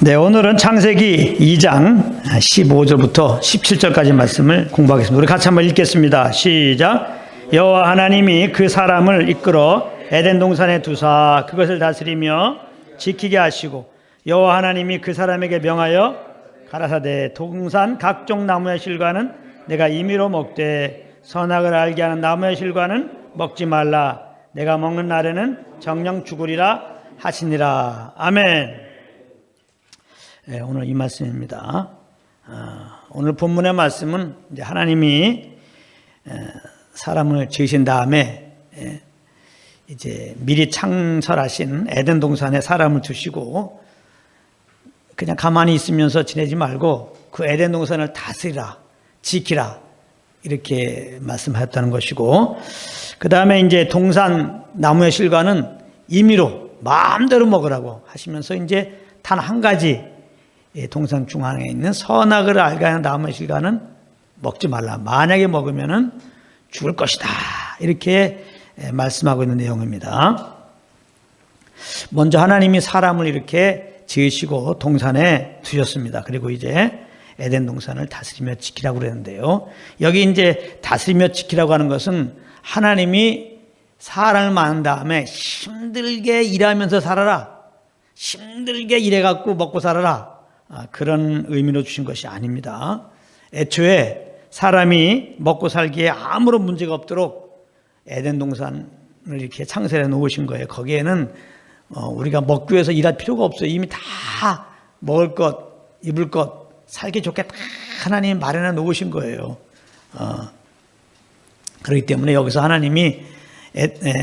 네, 오늘은 창세기 2장 15절부터 17절까지 말씀을 공부하겠습니다. 우리 같이 한번 읽겠습니다. 시작. 여호와 하나님이 그 사람을 이끌어 에덴 동산에 두사 그것을 다스리며 지키게 하시고, 여호와 하나님이 그 사람에게 명하여 가라사대 동산 각종 나무의 실과는 내가 임의로 먹되 선악을 알게 하는 나무의 실과는 먹지 말라. 내가 먹는 날에는 정령 죽으리라 하시니라. 아멘. 네, 오늘 이 말씀입니다. 오늘 본문의 말씀은 이제 하나님이 사람을 지으신 다음에 이제 미리 창설하신 에덴 동산에 사람을 두시고 그냥 가만히 있으면서 지내지 말고 그 에덴 동산을 다스리라, 지키라, 이렇게 말씀하셨다는 것이고, 그 다음에 이제 동산 나무의 실과는 임의로 마음대로 먹으라고 하시면서 이제 단 한 가지 동산 중앙에 있는 선악을 알게 하는 나무의 실과는 먹지 말라. 만약에 먹으면은 죽을 것이다. 이렇게 말씀하고 있는 내용입니다. 먼저 하나님이 사람을 이렇게 지으시고 동산에 두셨습니다. 그리고 이제 에덴 동산을 다스리며 지키라고 그랬는데요. 여기 이제 다스리며 지키라고 하는 것은 하나님이 사람을 만든 다음에 힘들게 일하면서 살아라, 힘들게 일해갖고 먹고 살아라, 그런 의미로 주신 것이 아닙니다. 애초에 사람이 먹고 살기에 아무런 문제가 없도록 에덴 동산을 이렇게 창설해 놓으신 거예요. 거기에는 우리가 먹기 위해서 일할 필요가 없어요. 이미 다 먹을 것, 입을 것, 살기 좋게 다 하나님이 마련해 놓으신 거예요. 그렇기 때문에 여기서 하나님이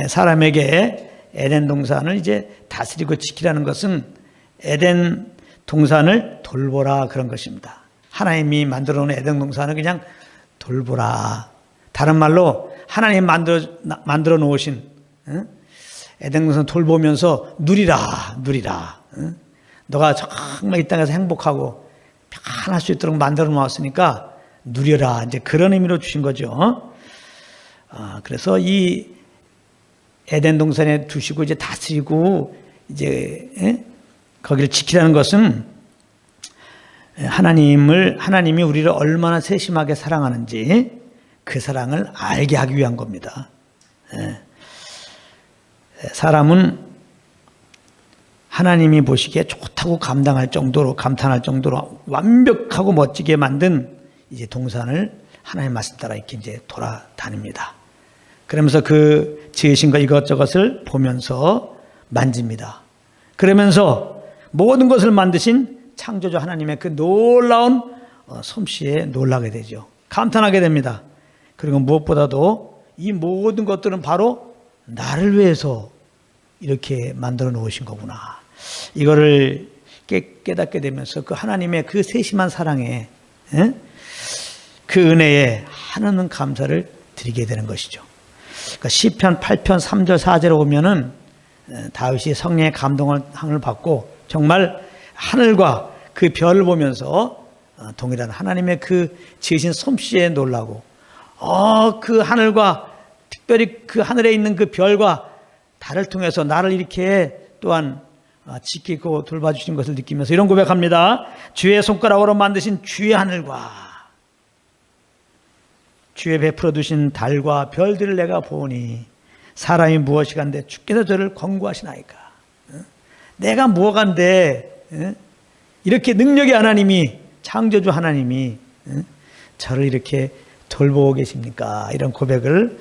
사람에게 에덴 동산을 이제 다스리고 지키라는 것은 에덴 동산을 돌보라, 그런 것입니다. 하나님이 만들어 놓은 에덴 동산을 그냥 돌보라. 다른 말로 하나님이 만들어 놓으신 에덴 동산 돌보면서 누리라. 너가 정말 이 땅에서 행복하고 편할 수 있도록 만들어 놓았으니까 누려라. 이제 그런 의미로 주신 거죠. 그래서 이 에덴 동산에 두시고 이제 다스리고 이제 거기를 지키라는 것은 하나님이 우리를 얼마나 세심하게 사랑하는지 그 사랑을 알게 하기 위한 겁니다. 사람은 하나님이 보시기에 좋다고 감탄할 정도로 완벽하고 멋지게 만든 이제 동산을 하나님의 말씀 따라 이렇게 이제 돌아다닙니다. 그러면서 그 지으신 것 이것저것을 보면서 만집니다. 그러면서 모든 것을 만드신 창조주 하나님의 그 놀라운 솜씨에 놀라게 되죠. 감탄하게 됩니다. 그리고 무엇보다도 이 모든 것들은 바로 나를 위해서 이렇게 만들어 놓으신 거구나. 이거를 깨닫게 되면서 그 하나님의 그 세심한 사랑에, 그 은혜에 하나는 감사를 드리게 되는 것이죠. 그러니까 시편 8편 3절 4절에 보면은 다윗이 성령의 감동을 받고 정말 하늘과 그 별을 보면서 동일한 하나님의 그 지으신 솜씨에 놀라고, 그 하늘과 특별히 그 하늘에 있는 그 별과 달을 통해서 나를 이렇게 또한 지키고 돌봐주신 것을 느끼면서 이런 고백합니다. 주의 손가락으로 만드신 주의 하늘과 주의 베풀어 두신 달과 별들을 내가 보니 사람이 무엇이간데 주께서 저를 권고하시나이까. 내가 무엇간데 이렇게 능력의 하나님이, 창조주 하나님이 저를 이렇게 돌보고 계십니까? 이런 고백을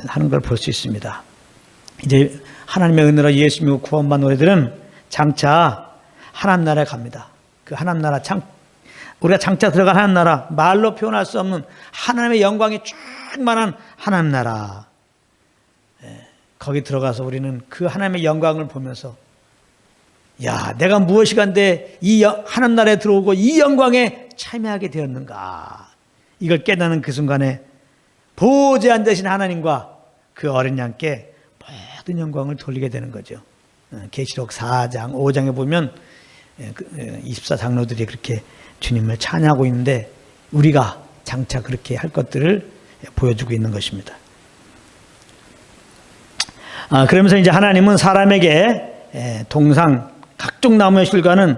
하는 걸 볼 수 있습니다. 이제 하나님의 은혜로 예수 믿고 구원받은 우리들은 장차 하나님 나라에 갑니다. 그 하나님 나라, 우리가 장차 들어간 하나님 나라, 말로 표현할 수 없는 하나님의 영광이 충만한 하나님 나라, 거기 들어가서 우리는 그 하나님의 영광을 보면서, 야, 내가 무엇이간데 이 하나님 나라에 들어오고 이 영광에 참여하게 되었는가, 이걸 깨닫는 그 순간에 보좌에 앉으신 하나님과 그 어린 양께 모든 영광을 돌리게 되는 거죠. 계시록 4장 5장에 보면 24장로들이 그렇게 주님을 찬양하고 있는데 우리가 장차 그렇게 할 것들을 보여주고 있는 것입니다. 그러면서 이제 하나님은 사람에게 동상 각종 나무의 실과는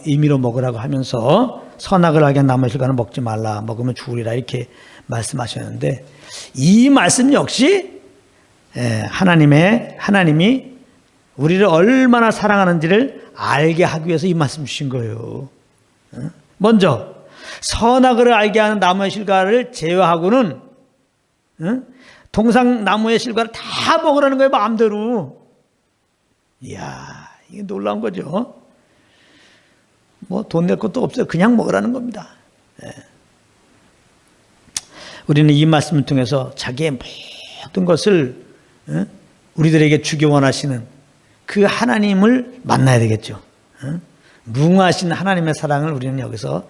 임의로 먹으라고 하면서 선악을 알게 한 나무의 실과는 먹지 말라. 먹으면 죽으리라. 이렇게 말씀하셨는데 이 말씀 역시 하나님이 우리를 얼마나 사랑하는지를 알게 하기 위해서 이 말씀 주신 거예요. 먼저 선악을 알게 하는 나무의 실과를 제외하고는 동상나무의 실과를 다 먹으라는 거예요. 마음대로. 이야, 이게 놀라운 거죠. 뭐 돈 낼 것도 없어요. 그냥 먹으라는 겁니다. 우리는 이 말씀을 통해서 자기의 모든 것을 우리들에게 주기 원하시는 그 하나님을 만나야 되겠죠. 무궁하신 하나님의 사랑을 우리는 여기서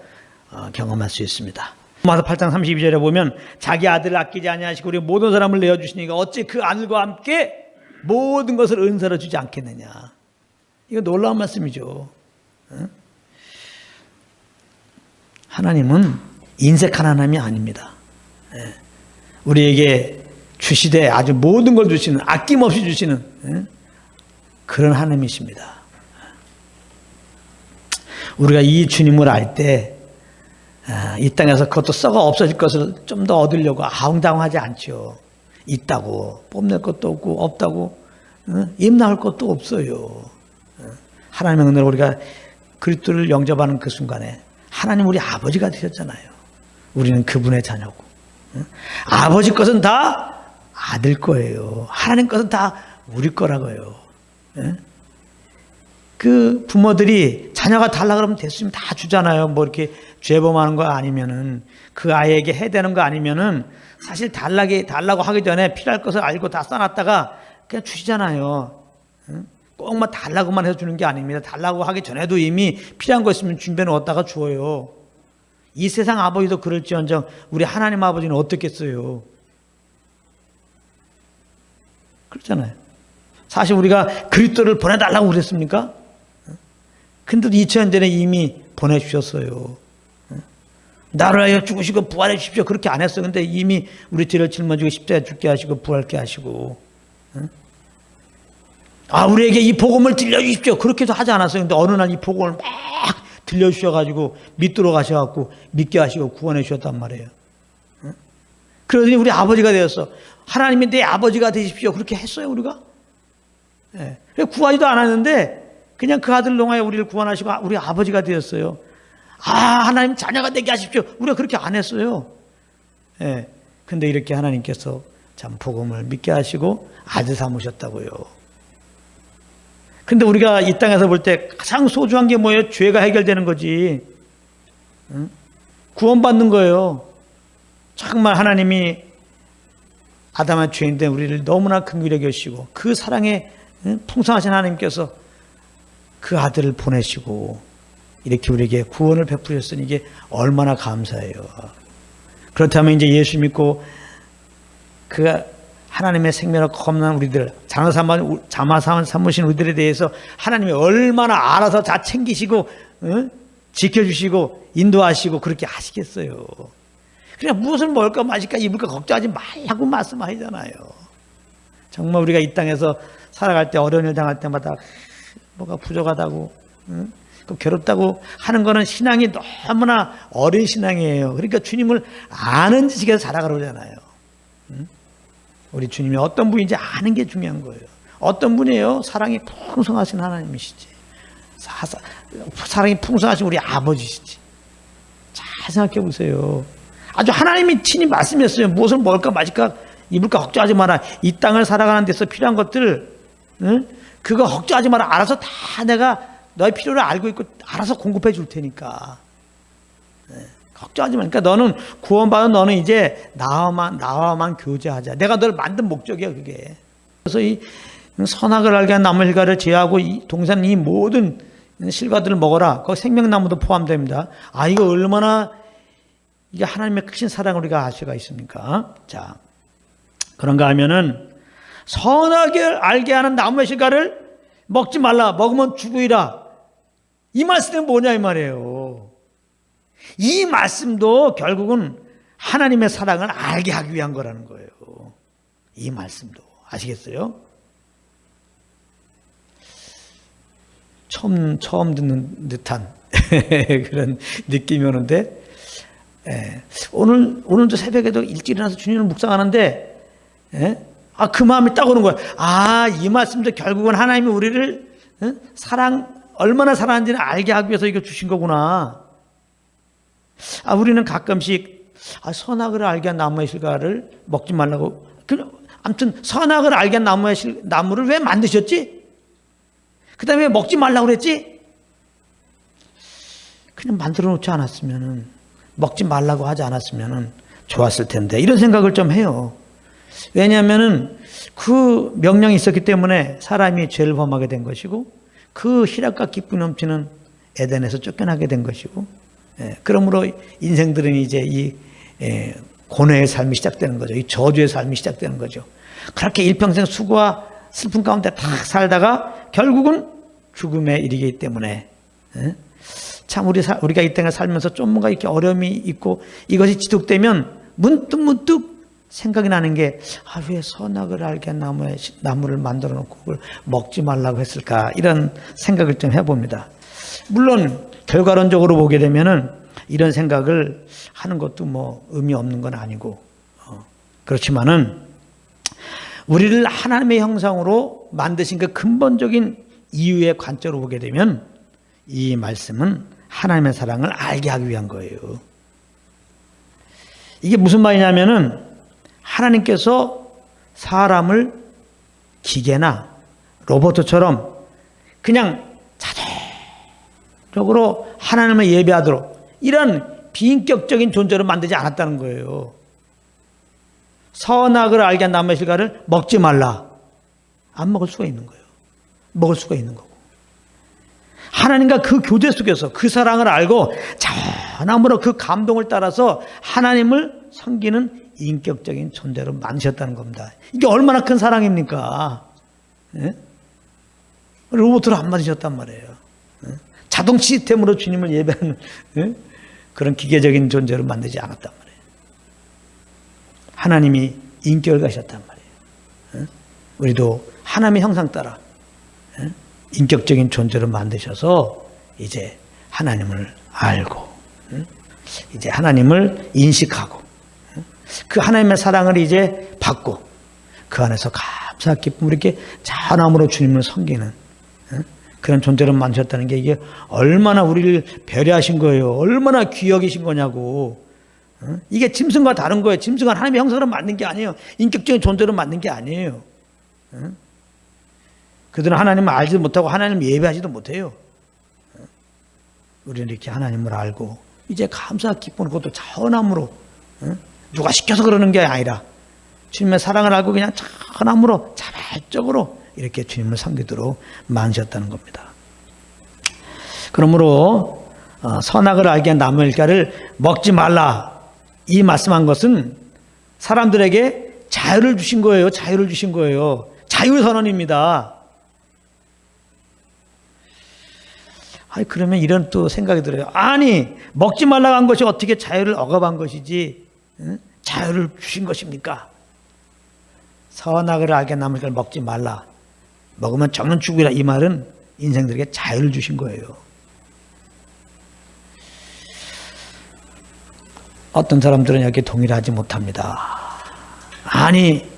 경험할 수 있습니다. 로마서 8장 32절에 보면 자기 아들을 아끼지 아니하시고 우리 모든 사람을 내어주시니까 어찌 그 아들과 함께 모든 것을 은사로 주지 않겠느냐. 이거 놀라운 말씀이죠. 하나님은 인색한 하나님이 아닙니다. 우리에게 주시되 아주 모든 걸 주시는, 아낌없이 주시는 그런 하나님이십니다. 우리가 이 주님을 알 때 이 땅에서 그것도 썩어 없어질 것을 좀 더 얻으려고 아웅다웅하지 않죠. 있다고 뽐낼 것도 없고 없다고 입 나올 것도 없어요. 하나님의 은혜로 우리가 그리스도를 영접하는 그 순간에 하나님 우리 아버지가 되셨잖아요. 우리는 그분의 자녀고 아버지 것은 다 아들 거예요. 하나님 것은 다 우리 거라고요. 그 부모들이 자녀가 달라 그러면 됐으면 다 주잖아요. 뭐 이렇게 죄범하는 거 아니면은 그 아이에게 해대는 거 아니면은 사실 달라고 하기 전에 필요할 것을 알고 다 써놨다가 그냥 주시잖아요. 꼭 막 달라고만 해주는 게 아닙니다. 달라고 하기 전에도 이미 필요한 거 있으면 준비해 놓았다가 주어요. 이 세상 아버지도 그럴지언정 우리 하나님 아버지는 어떻겠어요? 그렇잖아요. 사실 우리가 그리스도를 보내달라고 그랬습니까? 근데도 2000년 전에 이미 보내주셨어요. 나를 위하여 죽으시고 부활해 주십시오. 그렇게 안 했어요. 근데 이미 우리 죄를 짊어지고 십자가에 죽게 하시고 부활케 하시고 우리에게 이 복음을 들려주십시오. 그렇게도 하지 않았어요. 근데 어느 날 이 복음을 막 들려주셔가지고 믿도록 하셔갖고 믿게 하시고 구원해 주셨단 말이에요. 그러더니 우리 아버지가 되었어. 하나님이 내 아버지가 되십시오. 그렇게 했어요 우리가? 구하지도 않았는데 그냥 그 아들을 통하여 우리를 구원하시고 우리 아버지가 되었어요. 하나님 자녀가 되게 하십시오. 우리가 그렇게 안 했어요. 근데 이렇게 하나님께서 참 복음을 믿게 하시고 아들 삼으셨다고요. 근데 우리가 이 땅에서 볼 때 가장 소중한 게 뭐예요? 죄가 해결되는 거지. 구원받는 거예요. 정말 하나님이 아담의 죄인된 우리를 너무나 긍휼히 여기시고 그 사랑에 풍성하신 하나님께서 그 아들을 보내시고 이렇게 우리에게 구원을 베푸셨으니 이게 얼마나 감사해요. 그렇다면 이제 예수 믿고 그 하나님의 생명을 겁난 우리들, 자마 삼으신 우리들에 대해서 하나님이 얼마나 알아서 다 챙기시고 지켜주시고 인도하시고 그렇게 하시겠어요. 그냥 무엇을 먹을까 마실까 입을까 걱정하지 말라고 말씀하시잖아요. 정말 우리가 이 땅에서 살아갈 때 어려운 일 당할 때마다 뭐가 부족하다고 괴롭다고 하는 거는 신앙이 너무나 어린 신앙이에요. 그러니까 주님을 아는 지식에서 자라가라 그러잖아요. 우리 주님이 어떤 분인지 아는 게 중요한 거예요. 어떤 분이에요? 사랑이 풍성하신 하나님이시지. 사랑이 풍성하신 우리 아버지시지. 잘 생각해 보세요. 아주 하나님이 친히 말씀했어요. 무엇을 먹을까 마실까 입을까 걱정하지 마라. 이 땅을 살아가는 데서 필요한 것들 그거 걱정하지 마라. 알아서 다 내가 너의 필요를 알고 있고 알아서 공급해 줄 테니까. 걱정하지 마. 그러니까 너는 구원받은 너는 이제 나와만 교제하자. 내가 너를 만든 목적이야 그게. 그래서 이 선악을 알게 한 나무 실과를 제하고 이 동산 이 모든 실과들을 먹어라. 거기 생명나무도 포함됩니다. 이거 얼마나 이게 하나님의 크신 사랑을 우리가 알 수가 있습니까? 자, 그런가 하면은 선악을 알게 하는 나무의 실과를 먹지 말라. 먹으면 죽으리라. 이 말씀은 뭐냐 이 말이에요. 이 말씀도 결국은 하나님의 사랑을 알게 하기 위한 거라는 거예요. 이 말씀도. 아시겠어요? 처음 듣는 듯한 그런 느낌이 오는데, 오늘도 새벽에도 일찍 일어나서 주님을 묵상하는데, 그 마음이 딱 오는 거야. 이 말씀도 결국은 하나님이 우리를 얼마나 사랑하는지를 알게 하기 위해서 이거 주신 거구나. 우리는 가끔씩 선악을 알게 한 나무의 실과를 먹지 말라고. 아무튼 선악을 알게 한 나무를 왜 만드셨지? 그 다음에 왜 먹지 말라고 그랬지? 그냥 만들어 놓지 않았으면은, 먹지 말라고 하지 않았으면은 좋았을 텐데, 이런 생각을 좀 해요. 왜냐하면은 그 명령이 있었기 때문에 사람이 죄를 범하게 된 것이고, 그 희락과 기쁨이 넘치는 에덴에서 쫓겨나게 된 것이고, 그러므로 인생들은 이제 이 고뇌의 삶이 시작되는 거죠. 이 저주의 삶이 시작되는 거죠. 그렇게 일평생 수고와 슬픔 가운데 다 살다가 결국은 죽음에 이르기 때문에, 참 우리가 이 땅에 살면서 좀 뭔가 이렇게 어려움이 있고 이것이 지속되면 문득 생각이 나는 게, 왜 선악을 알게 한 나무를 만들어 놓고 그걸 먹지 말라고 했을까, 이런 생각을 좀 해봅니다. 물론 결과론적으로 보게 되면은 이런 생각을 하는 것도 뭐 의미 없는 건 아니고, 그렇지만은 우리를 하나님의 형상으로 만드신 그 근본적인 이유의 관점으로 보게 되면 이 말씀은 하나님의 사랑을 알게 하기 위한 거예요. 이게 무슨 말이냐면은, 하나님께서 사람을 기계나 로봇처럼 그냥 자동적으로 하나님을 예배하도록 이런 비인격적인 존재로 만들지 않았다는 거예요. 선악을 알게 한 나무의 실과를 먹지 말라. 안 먹을 수가 있는 거예요. 먹을 수가 있는 거고. 하나님과 그 교제 속에서 그 사랑을 알고 전함으로 그 감동을 따라서 하나님을 섬기는 인격적인 존재로 만드셨다는 겁니다. 이게 얼마나 큰 사랑입니까? 로봇으로 안 만드셨단 말이에요. 자동 시스템으로 주님을 예배하는 그런 기계적인 존재로 만들지 않았단 말이에요. 하나님이 인격을 가셨단 말이에요. 우리도 하나님의 형상 따라 인격적인 존재로 만드셔서 이제 하나님을 알고, 이제 하나님을 인식하고, 그 하나님의 사랑을 이제 받고, 그 안에서 감사 기쁨으로 이렇게 전함으로 주님을 섬기는 그런 존재로 만드셨다는 게, 이게 얼마나 우리를 배려하신 거예요. 얼마나 귀여기신 거냐고. 이게 짐승과 다른 거예요. 짐승은 하나님의 형상으로 만든 게 아니에요. 인격적인 존재로 만든 게 아니에요. 그들은 하나님을 알지도 못하고 하나님을 예배하지도 못해요. 우리는 이렇게 하나님을 알고 이제 감사 기쁨으로, 그것도 전함으로, 누가 시켜서 그러는 게 아니라 주님의 사랑을 알고 그냥 전함으로 자발적으로 이렇게 주님을 섬기도록 만드셨다는 겁니다. 그러므로 선악을 알게 한 나무의 실과를 먹지 말라, 이 말씀한 것은 사람들에게 자유를 주신 거예요. 자유를 주신 거예요. 자유선언입니다. 그러면 이런 또 생각이 들어요. 아니, 먹지 말라고 한 것이 어떻게 자유를 억압한 것이지, 자유를 주신 것입니까? 선악을 알게 한 나무를 먹지 말라, 먹으면 정녕 죽으리라, 이 말은 인생들에게 자유를 주신 거예요. 어떤 사람들은 여기에 동의하지 못합니다. 아니,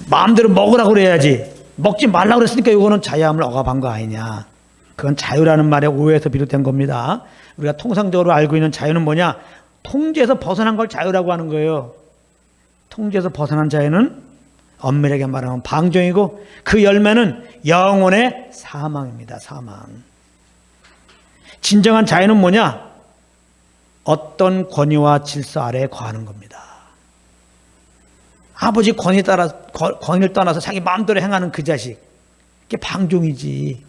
마음대로 먹으라고 그래야지, 먹지 말라고 그랬으니까 이거는 자유함을 억압한 거 아니냐. 그건 자유라는 말의 오해에서 비롯된 겁니다. 우리가 통상적으로 알고 있는 자유는 뭐냐? 통제에서 벗어난 걸 자유라고 하는 거예요. 통제에서 벗어난 자유는 엄밀하게 말하면 방종이고, 그 열매는 영혼의 사망입니다. 사망. 진정한 자유는 뭐냐? 어떤 권위와 질서 아래에 거하는 겁니다. 아버지 권위를 떠나서 자기 마음대로 행하는 그 자식, 그게 방종이지.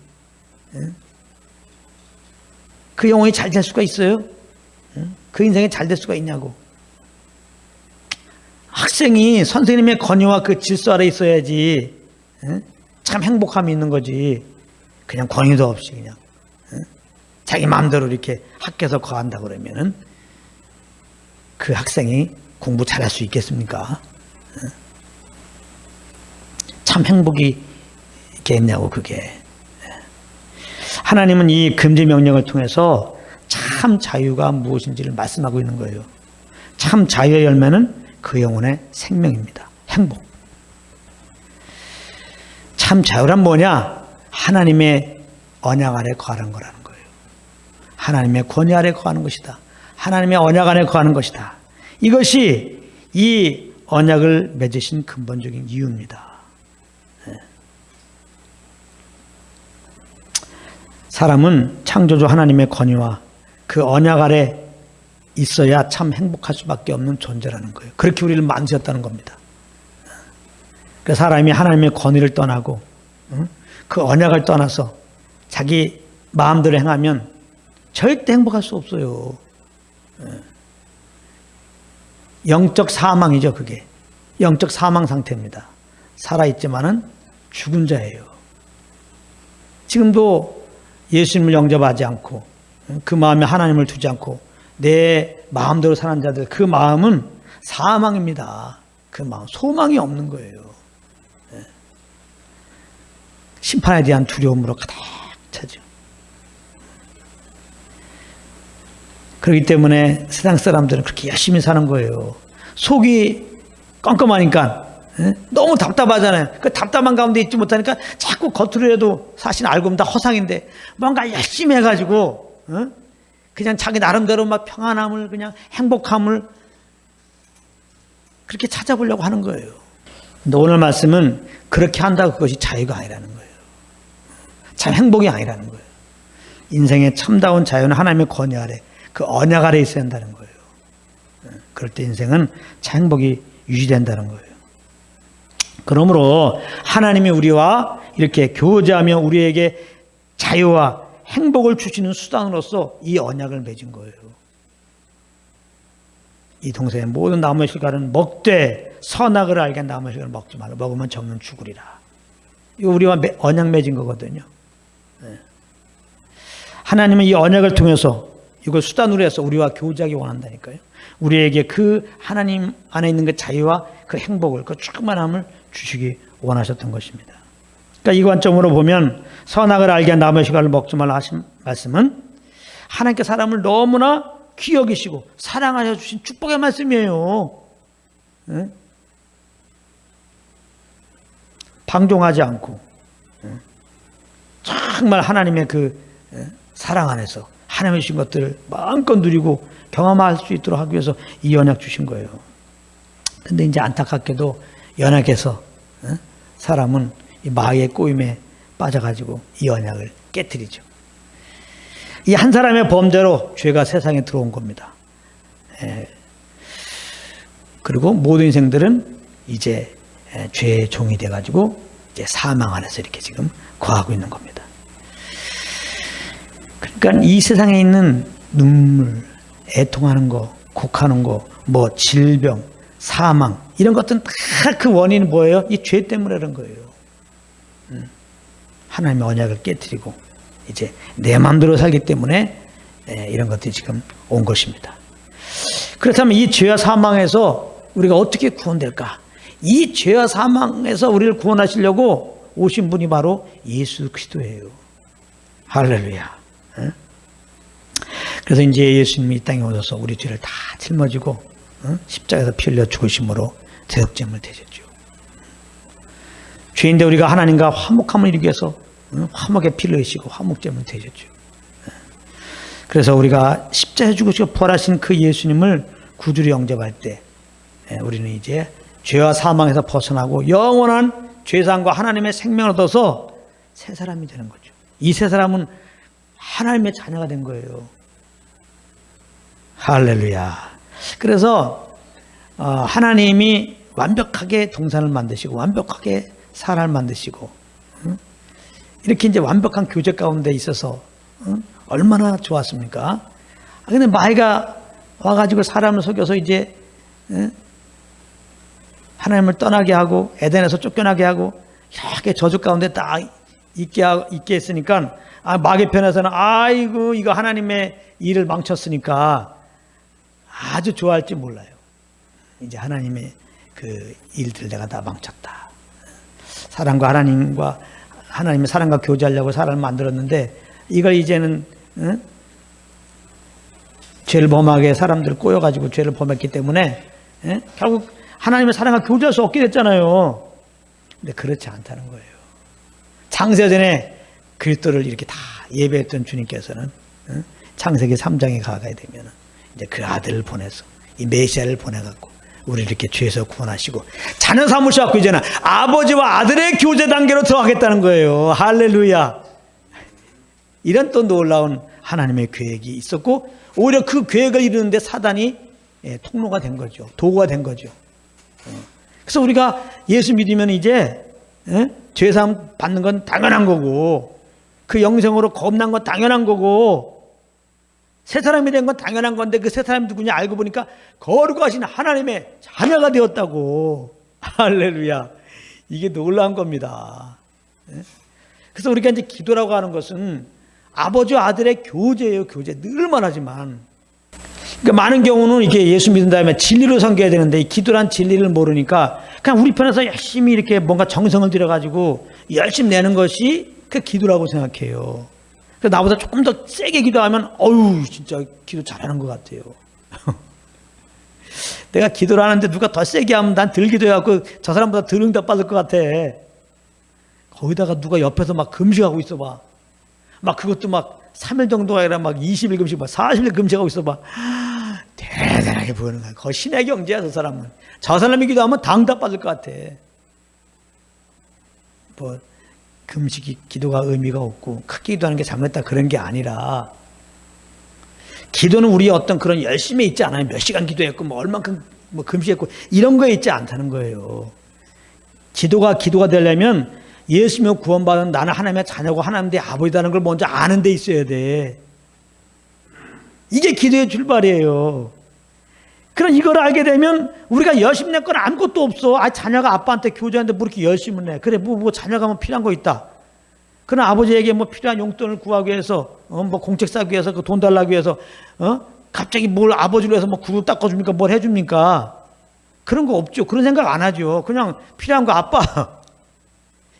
그 영혼이 잘 될 수가 있어요? 그 인생이 잘 될 수가 있냐고. 학생이 선생님의 권위와 그 질서 아래 있어야지 참 행복함이 있는 거지. 그냥 권위도 없이 그냥 자기 마음대로 이렇게 학교에서 거한다 그러면은 그 학생이 공부 잘할 수 있겠습니까? 참 행복이 있겠냐고. 그게 하나님은 이 금지 명령을 통해서 참 자유가 무엇인지를 말씀하고 있는 거예요. 참 자유의 열매는 그 영혼의 생명입니다. 행복. 참 자유란 뭐냐? 하나님의 언약 아래 거하는 거라는 거예요. 하나님의 권위 아래 거하는 것이다. 하나님의 언약 안에 거하는 것이다. 이것이 이 언약을 맺으신 근본적인 이유입니다. 사람은 창조주 하나님의 권위와 그 언약 아래 있어야 참 행복할 수밖에 없는 존재라는 거예요. 그렇게 우리를 만드셨다는 겁니다. 그 사람이 하나님의 권위를 떠나고 그 언약을 떠나서 자기 마음대로 행하면 절대 행복할 수 없어요. 영적 사망이죠, 그게. 영적 사망 상태입니다. 살아있지만은 죽은 자예요. 지금도 예수님을 영접하지 않고 그 마음에 하나님을 두지 않고 내 마음대로 사는 자들, 그 마음은 사망입니다. 그 마음, 소망이 없는 거예요. 심판에 대한 두려움으로 가득 차죠. 그렇기 때문에 세상 사람들은 그렇게 열심히 사는 거예요. 속이 껌껌하니까 너무 답답하잖아요. 그 답답한 가운데 있지 못하니까 자꾸 겉으로라도 사실 알고 보면 다 허상인데 뭔가 열심히 해가지고 그냥 자기 나름대로 막 평안함을, 그냥 행복함을 그렇게 찾아보려고 하는 거예요. 근데 오늘 말씀은 그렇게 한다고 그것이 자유가 아니라는 거예요. 참 행복이 아니라는 거예요. 인생의 참다운 자유는 하나님의 권위 아래, 그 언약 아래 있어야 한다는 거예요. 그럴 때 인생은 참 행복이 유지된다는 거예요. 그러므로 하나님이 우리와 이렇게 교제하며 우리에게 자유와 행복을 주시는 수단으로서 이 언약을 맺은 거예요. 이 동생의 모든 나무의 실과는 먹되 선악을 알게 한 나무의 실과를 먹지 말라. 먹으면 정녕 죽으리라. 이거 우리와 언약 맺은 거거든요. 하나님은 이 언약을 통해서 이걸 수단으로 해서 우리와 교제하기 원한다니까요. 우리에게 그 하나님 안에 있는 그 자유와 그 행복을, 그 충만함을 주시기 원하셨던 것입니다. 그러니까 이 관점으로 보면 선악을 알게 한 나무의 실과를 먹지 말라 하신 말씀은 하나님께 사람을 너무나 귀히 여기시고 사랑하여 주신 축복의 말씀이에요. 방종하지 않고 정말 하나님의 그 사랑 안에서 하나님의 주신 것들을 마음껏 누리고 경험할 수 있도록 하기 위해서 이 언약 주신 거예요. 근데 이제 안타깝게도 연약해서 사람은 이 마귀의 꼬임에 빠져가지고 이 언약을 깨트리죠. 이 한 사람의 범죄로 죄가 세상에 들어온 겁니다. 그리고 모든 인생들은 이제 죄의 종이 돼가지고 이제 사망 안에서 이렇게 지금 거하고 있는 겁니다. 그러니까 이 세상에 있는 눈물, 애통하는 거, 곡하는 거, 뭐 질병, 사망 이런 것들은 다 그 원인은 뭐예요? 이 죄 때문이라는 거예요. 하나님의 언약을 깨트리고 이제 내 마음대로 살기 때문에 이런 것들이 지금 온 것입니다. 그렇다면 이 죄와 사망에서 우리가 어떻게 구원될까? 이 죄와 사망에서 우리를 구원하시려고 오신 분이 바로 예수 그리스도예요. 할렐루야. 그래서 이제 예수님이 이 땅에 오셔서 우리 죄를 다 짊어지고 십자가에서 피 흘려 죽으심으로 대속죄물 되셨죠. 죄인데 우리가 하나님과 화목함을 이루기 위해서 화목의 피를 흘리시고 화목제물 되셨죠. 그래서 우리가 십자가에 죽으시고 부활하신 그 예수님을 구주로 영접할 때 우리는 이제 죄와 사망에서 벗어나고 영원한 죄상과 하나님의 생명을 얻어서 새 사람이 되는 거죠. 이 새 사람은 하나님의 자녀가 된 거예요. 할렐루야. 그래서 하나님이 완벽하게 동산을 만드시고 완벽하게 사람을 만드시고 이렇게 이제 완벽한 교제 가운데 있어서 얼마나 좋았습니까? 근데 마귀가 와가지고 사람을 속여서 이제 하나님을 떠나게 하고 에덴에서 쫓겨나게 하고 이렇게 저주 가운데 딱 있게 했으니까 마귀 편에서는 아이고 이거 하나님의 일을 망쳤으니까 아주 좋아할지 몰라요. 이제 하나님의 그 일들을 내가 다 망쳤다. 하나님의 사랑과 교제하려고 사람을 만들었는데 이걸 이제는 죄를 범하게 사람들을 꼬여가지고 죄를 범했기 때문에 결국 하나님의 사랑과 교제할 수 없게 됐잖아요. 근데 그렇지 않다는 거예요. 창세전에 그리스도를 이렇게 다 예배했던 주님께서는 창세기 3장에 가게 되면 이제 그 아들을 보내서 이 메시아를 보내갖고 우리를 이렇게 죄에서 구원하시고 자녀 삼으셔갖고 이제는 아버지와 아들의 교제 단계로 들어가겠다는 거예요. 할렐루야. 이런 또 놀라운 하나님의 계획이 있었고 오히려 그 계획을 이루는데 사단이 통로가 된 거죠. 도구가 된 거죠. 그래서 우리가 예수 믿으면 이제 죄사함 받는 건 당연한 거고 그 영생으로 겁난 건 당연한 거고 새 사람이 된 건 당연한 건데 그 새 사람이 누구냐 알고 보니까 거룩하신 하나님의 자녀가 되었다고. 할렐루야. 이게 놀라운 겁니다. 그래서 우리가 이제 기도라고 하는 것은 아버지와 아들의 교제예요. 교제. 늘 말하지만 그러니까 많은 경우는 이게 예수 믿은 다음에 진리로 섬겨야 되는데 이 기도란 진리를 모르니까 그냥 우리 편에서 열심히 이렇게 뭔가 정성을 들여가지고 열심히 내는 것이 그 기도라고 생각해요. 그래서 나보다 조금 더 세게 기도하면 어유 진짜 기도 잘하는 것 같아요. 내가 기도를 하는데 누가 더 세게 하면 난 덜 기도해갖고 저 사람보다 덜 응답 받을 것 같아. 거기다가 누가 옆에서 막 금식하고 있어 봐. 막 그것도 막 3일 정도가 아니라 막 20일 금식, 막 40일 금식하고 있어 봐. 대단하게 보이는 거야. 거의 신의 경지야, 저 사람은. 저 사람이 기도하면 다 응답 받을 것 같아. 뭐, 금식이 기도가 의미가 없고, 크게 기도하는 게 잘못했다 그런 게 아니라, 기도는 우리의 어떤 그런 열심에 있지 않아요. 몇 시간 기도했고, 뭐, 얼만큼 뭐 금식했고, 이런 거에 있지 않다는 거예요. 기도가 되려면, 예수며 구원받은 나는 하나님의 자녀고 하나님 내 아버지라는 걸 먼저 아는 데 있어야 돼. 이게 기도의 출발이에요. 그럼 이걸 알게 되면 우리가 열심히 낼 건 아무것도 없어. 자녀가 아빠한테 교제하는데 뭐 이렇게 열심히 내. 그래 뭐 자녀가 뭐 필요한 거 있다. 그럼 아버지에게 뭐 필요한 용돈을 구하기 위해서 뭐 공책 사기 위해서 그 돈 달라고 위해서 갑자기 뭘 아버지를 위해서 뭐 구두 닦아줍니까 뭘 해줍니까. 그런 거 없죠. 그런 생각 안 하죠. 그냥 필요한 거 아빠.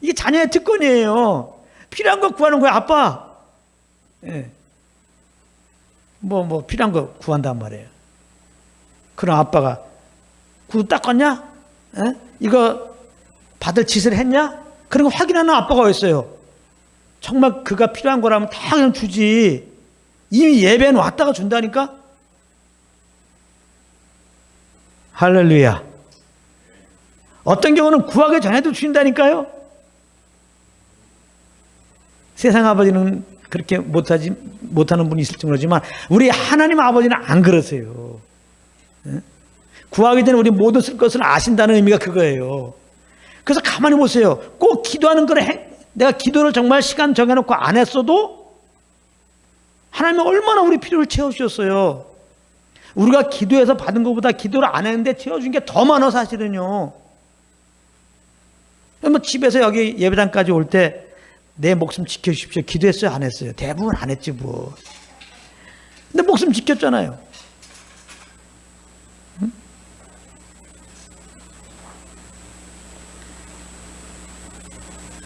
이게 자녀의 특권이에요. 필요한 거 구하는 거야, 아빠. 예. 뭐 필요한 거 구한단 말이에요. 그럼 아빠가 구두 닦았냐? 예? 이거 받을 짓을 했냐? 그런 거 확인하는 아빠가 있어요. 정말 그가 필요한 거라면 다 그냥 주지. 이미 예배는 왔다가 준다니까? 할렐루야. 어떤 경우는 구하기 전에도 주신다니까요? 세상 아버지는 그렇게 못하는 분이 있을지 모르지만 우리 하나님 아버지는 안 그러세요. 구하기 전에 우리 모든 쓸 것을 아신다는 의미가 그거예요. 그래서 가만히 보세요. 꼭 기도하는 거를 내가 기도를 정말 시간 정해놓고 안 했어도 하나님은 얼마나 우리 필요를 채워주셨어요. 우리가 기도해서 받은 것보다 기도를 안 했는데 채워준 게 더 많아 사실은요. 뭐 집에서 여기 예배당까지 올 때 내 목숨 지켜주십시오. 기도했어요? 안 했어요? 대부분 안 했지 뭐. 근데 목숨 지켰잖아요. 응?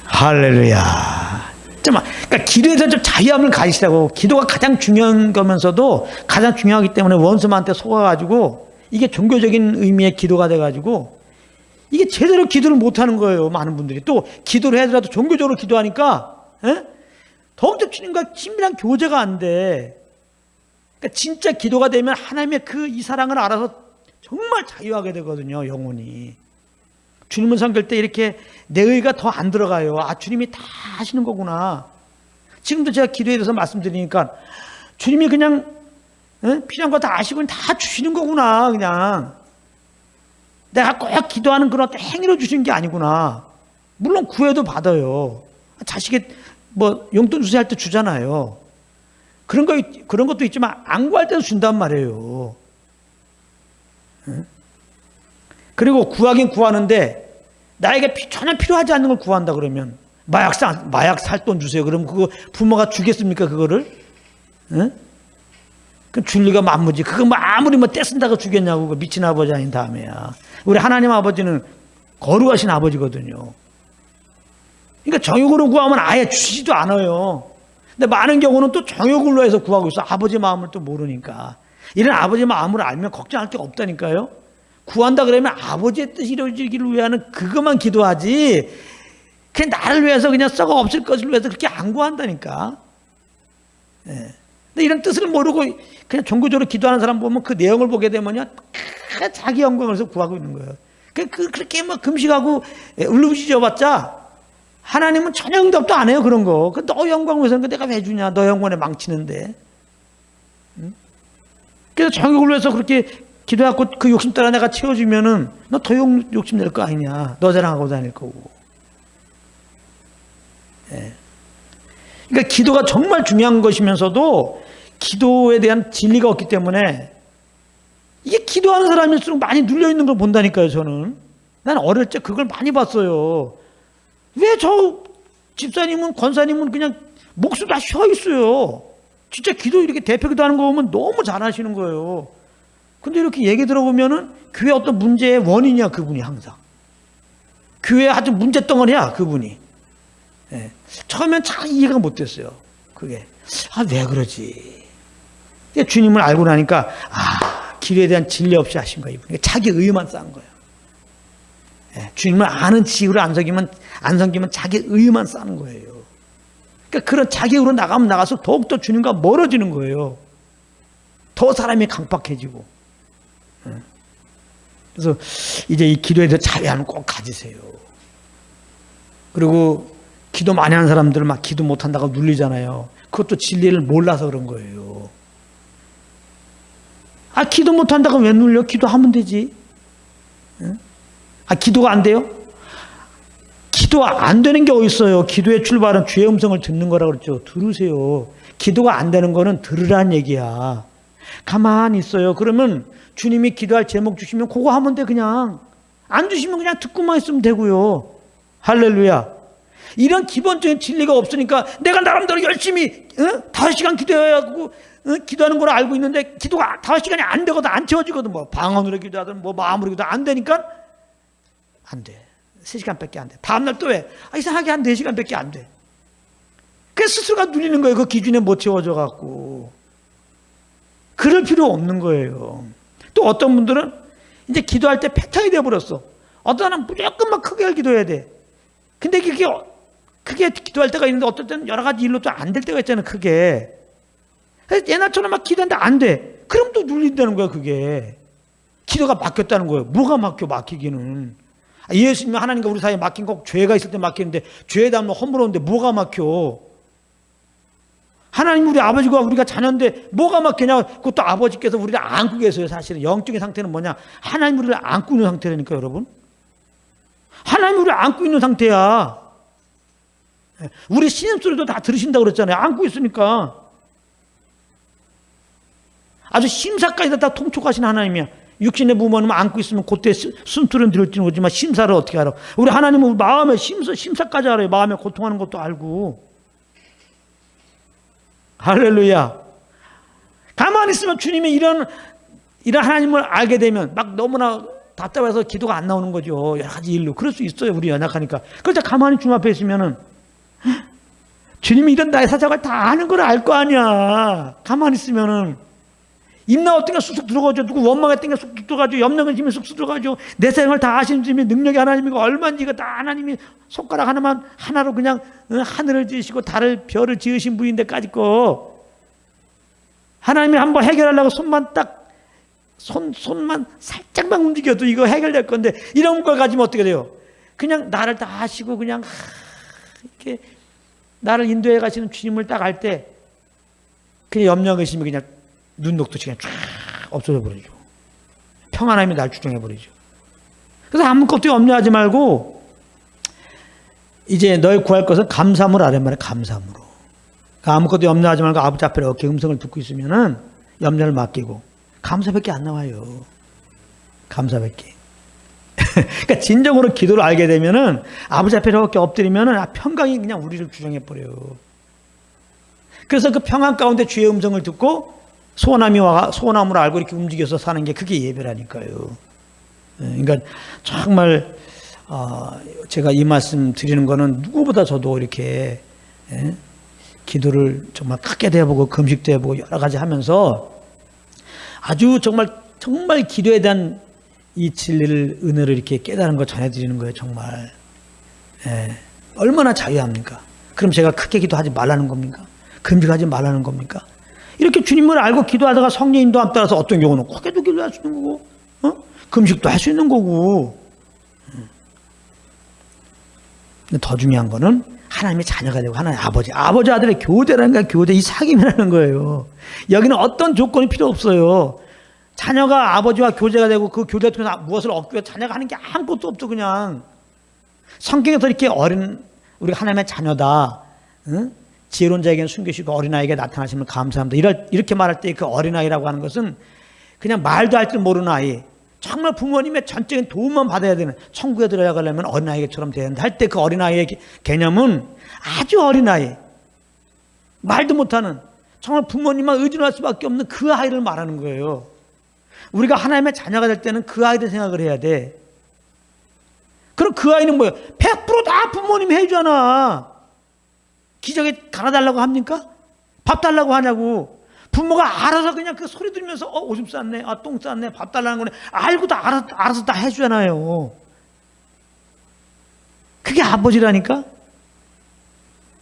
할렐루야. 그러니까 기도에서 좀 자유함을 가지시라고. 기도가 가장 중요한 거면서도 가장 중요하기 때문에 원수한테 속아가지고 이게 종교적인 의미의 기도가 돼가지고 이게 제대로 기도를 못하는 거예요. 많은 분들이. 또 기도를 해더라도 종교적으로 기도하니까 더욱더 주님과 친밀한 교제가 안 돼. 그러니까 진짜 기도가 되면 하나님의 이 사랑을 알아서 정말 자유하게 되거든요. 영혼이. 주님을 섬길 때 이렇게 내 의가 더 안 들어가요. 주님이 다 하시는 거구나. 지금도 제가 기도에 대해서 말씀드리니까 주님이 그냥 필요한 거 다 아시고 다 주시는 거구나. 그냥. 내가 꼭 기도하는 그런 행위로 주신 게 아니구나. 물론 구해도 받아요. 자식이 뭐 용돈 주세요 할 때 주잖아요. 그런 것도 있지만 안 구할 때도 준단 말이에요. 그리고 구하긴 구하는데 나에게 전혀 필요하지 않는 걸 구한다 그러면 마약 살 돈 주세요. 그럼 그거 부모가 주겠습니까 그거를? 그럼 줄 리가 만무지. 그거 뭐 아무리 떼쓴다고 주겠냐고. 미친 아버지 아닌 다음에야. 우리 하나님 아버지는 거룩하신 아버지거든요. 그러니까 정욕으로 구하면 아예 주시지도 않아요. 근데 많은 경우는 또 정욕을로 해서 구하고 있어. 아버지 마음을 또 모르니까. 이런 아버지 마음을 알면 걱정할 게 없다니까요. 구한다 그러면 아버지의 뜻이 이루어지기를 위하는 그것만 기도하지, 그냥 나를 위해서 그냥 썩어 없을 것을 위해서 그렇게 안 구한다니까. 예. 근데 이런 뜻을 모르고 그냥 종교적으로 기도하는 사람 보면 그 내용을 보게 되면요, 자기 영광을 위해서 구하고 있는 거예요. 그렇게 막 금식하고 울부짖어봤자 하나님은 전혀 응답도 안 해요. 그런 거. 너 영광을 위해서는 내가 왜 주냐. 너 영광에 망치는데. 응? 그래서 정욕을 위해서 그렇게 기도하고 그 욕심 따라 내가 채워주면은 너 더 욕심 낼 거 아니냐. 너 자랑하고 다닐 거고. 예. 그러니까 기도가 정말 중요한 것이면서도 기도에 대한 진리가 없기 때문에 이게 기도하는 사람일수록 많이 눌려있는 걸 본다니까요. 저는. 난 어릴 때 그걸 많이 봤어요. 왜 저 집사님은 권사님은 그냥 목소리 다 쉬어 있어요. 진짜 기도 이렇게 대표 기도하는 거 보면 너무 잘하시는 거예요. 근데 이렇게 얘기 들어보면은 교회 어떤 문제의 원인이야, 그분이 항상. 교회 아주 문제덩어리야, 그분이. 예. 처음엔 잘 이해가 못 됐어요. 그게. 왜 그러지? 주님을 알고 나니까, 기도에 대한 진리 없이 하신 거예요. 자기 의만 쌓은 거예요. 예. 주님을 아는 지혜로 안 섬기면 자기 의만 쌓는 거예요. 그러니까 그런 자기 의로 나가면 나가서 더욱더 주님과 멀어지는 거예요. 더 사람이 강팍해지고. 그래서 이제 이 기도에 대해 자비함을 꼭 가지세요. 그리고 기도 많이 하는 사람들 막 기도 못한다고 눌리잖아요. 그것도 진리를 몰라서 그런 거예요. 기도 못한다고 왜 눌려? 기도하면 되지. 기도가 안 돼요? 기도 안 되는 게 어디 있어요? 기도의 출발은 주의 음성을 듣는 거라고 그랬죠. 들으세요. 기도가 안 되는 거는 들으라는 얘기야. 가만히 있어요. 그러면 주님이 기도할 제목 주시면 그거 하면 돼. 그냥 안 주시면 그냥 듣고만 있으면 되고요. 할렐루야. 이런 기본적인 진리가 없으니까 내가 나름대로 열심히 5시간 기도해야 하고 기도하는 걸 알고 있는데 기도가 5시간이 안 되거든. 안 채워지거든. 뭐 방언으로 기도하든 뭐 마음으로 기도 안 되니까 안 돼. 3시간밖에 안 돼. 다음날 또 왜? 이상하게 한 4시간밖에 안 돼. 그래서 스스로가 눌리는 거예요. 그 기준에 못 채워져 갖고. 그럴 필요 없는 거예요. 또 어떤 분들은 이제 기도할 때 패턴이 되어버렸어. 어떤 사람은 무조건 막 크게 기도해야 돼. 근데 그게 크게 기도할 때가 있는데 어떨 때는 여러 가지 일로 또 안 될 때가 있잖아요. 크게. 옛날처럼 막 기도하는데 안 돼. 그럼 또 눌린다는 거야. 그게. 기도가 막혔다는 거예요. 뭐가 막히기는. 예수님이 하나님과 우리 사이에 막힌 거 죄가 있을 때 막히는데 죄에 닿으면 허물었는데 뭐가 막혀? 하나님 우리 아버지가 우리가 자녀인데 뭐가 막히냐? 그것도 아버지께서 우리를 안고 계세요. 사실은 영적인 상태는 뭐냐? 하나님 우리를 안고 있는 상태라니까 여러분. 하나님 우리를 안고 있는 상태야. 우리 신음소리도 다 들으신다고 그랬잖아요. 안고 있으니까. 아주 심사까지 다 통촉하신 하나님이야. 육신의 부모는 안고 있으면 그때 숨소리는 들을지는 모르지만 심사를 어떻게 알아? 우리 하나님은 마음의 심사까지 알아요. 마음에 고통하는 것도 알고. 할렐루야. 가만히 있으면 주님의 이런 하나님을 알게 되면 막 너무나 답답해서 기도가 안 나오는 거죠. 여러 가지 일로. 그럴 수 있어요. 우리 연약하니까. 그러자 가만히 주님 앞에 있으면은 주님이 이런 나의 사정을 다 아는 걸 알 거 아니야. 가만히 있으면은 입 나왔던 게 쑥쑥 들어가죠. 누구 원망했던 게 쑥쑥 들어가죠. 염려가 있으면 쑥쑥 들어가죠. 내 생을 다 아시는 주님이 능력이 하나님이고 얼마인지 이거 다 하나님이 손가락 하나로 그냥 하늘을 지으시고 달을 별을 지으신 분인데까지 거 하나님이 한번 해결하려고 손만 살짝만 움직여도 이거 해결될 건데 이런 걸 가지면 어떻게 돼요? 그냥 나를 다 아시고 그냥 이렇게 나를 인도해 가시는 주님을 딱 알 때 그냥 염려가 있으면 그냥 눈 녹듯이 그냥 쫙 없어져 버리죠. 평안함이 날 주장해 버리죠. 그래서 아무것도 염려하지 말고 이제 너희 구할 것은 감사함으로 하란 말이에요. 감사함으로. 그러니까 아무것도 염려하지 말고 아버지 앞에 이렇게 음성을 듣고 있으면은 염려를 맡기고 감사밖에 안 나와요. 감사밖에. 그러니까 진정으로 기도를 알게 되면은 아버지 앞에 이렇게 엎드리면은 평강이 그냥 우리를 주장해 버려요. 그래서 그 평안 가운데 주의 음성을 듣고 소원함으로 알고 이렇게 움직여서 사는 게 그게 예배라니까요. 그러니까 정말 제가 이 말씀 드리는 거는 누구보다 저도 이렇게 기도를 정말 크게도 해보고 금식도 해보고 여러 가지 하면서 아주 정말 기도에 대한 이 진리를, 은혜를 이렇게 깨달은 거 전해드리는 거예요. 정말. 예. 얼마나 자유합니까? 그럼 제가 크게 기도하지 말라는 겁니까? 금식하지 말라는 겁니까? 이렇게 주님을 알고 기도하다가 성령 인도함 따라서 어떤 경우는 크게도 기도할 수 있는 거고, 금식도 할 수 있는 거고. 근데 더 중요한 거는 하나님의 자녀가 되고 하나님의 아버지 아들의 교제라는 거야. 교제, 이 사귐이라는 거예요. 여기는 어떤 조건이 필요 없어요. 자녀가 아버지와 교제가 되고 그 교제를 통해서 무엇을 얻기 위해 자녀가 하는 게 아무것도 없어. 그냥 성경에서 이렇게 우리가 하나님의 자녀다, 지혜로운 자에게는 숨기시고 어린아이에게 나타나심을 감사합니다, 이렇게 말할 때 그 어린아이라고 하는 것은 그냥 말도 할 줄 모르는 아이, 정말 부모님의 전적인 도움만 받아야 되는, 천국에 들어가려면 어린아이처럼 돼야 되는데 할 때 그 어린아이의 개념은 아주 어린아이, 말도 못하는, 정말 부모님만 의존할 수밖에 없는 그 아이를 말하는 거예요. 우리가 하나님의 자녀가 될 때는 그 아이들 생각을 해야 돼. 그럼 그 아이는 뭐예요? 100%다 부모님이 해주잖아. 기저귀 갈아달라고 합니까? 밥 달라고 하냐고. 부모가 알아서 그냥 그 소리 들으면서 오줌 쌌네, 똥 쌌네, 밥 달라는 거네, 알고 다 알아서 다 해주잖아요. 그게 아버지라니까.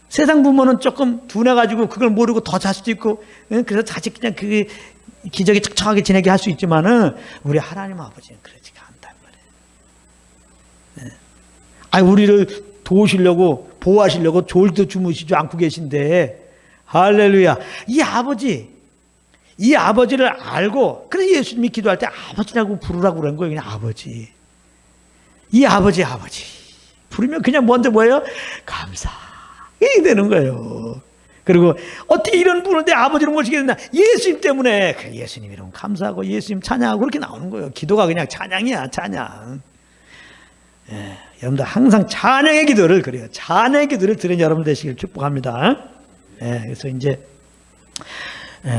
세상 부모는 조금 둔해가지고 그걸 모르고 더 잘 수도 있고, 그래서 자식 그냥 그 기저귀 척척하게 지내게 할 수 있지만은 우리 하나님 아버지는 그러지가 않단 말이에요. 우리를 도우시려고, 보호하시려고 졸도 주무시지 않고 계신데, 할렐루야. 이 아버지를 알고, 그래서 예수님이 기도할 때 아버지라고 부르라고 그런 거예요. 그냥 아버지. 이 아버지. 부르면 그냥 먼저 뭐예요? 감사. 이게 되는 거예요. 그리고 어떻게 이런 분인데 아버지를 모시게 된다? 예수님 때문에. 예수님 이러면 감사하고 예수님 찬양하고 그렇게 나오는 거예요. 기도가 그냥 찬양이야, 찬양. 예, 여러분들 항상 찬양의 기도를, 그래요, 찬양의 기도를 드리는 여러분 되시길 축복합니다. 예, 그래서 이제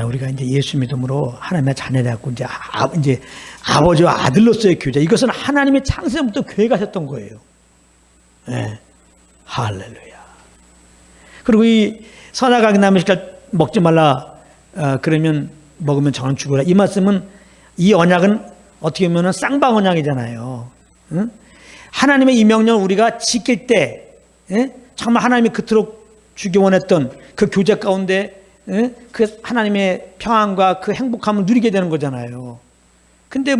우리가 이제 예수 믿음으로 하나님의 자녀되었고 이제 아버지와 아들로서의 교제, 이것은 하나님의 창세전부터 계획하셨던 거예요. 예, 할렐루야. 그리고 이 선악과가 남의 식을 먹지 말라, 그러면 먹으면 저는 죽으라. 이 말씀은, 이 언약은 어떻게 보면 쌍방 언약이잖아요. 응? 하나님의 이 명령을 우리가 지킬 때, 정말 하나님이 그토록 주기 원했던 그 교제 가운데 그 하나님의 평안과 그 행복함을 누리게 되는 거잖아요. 근데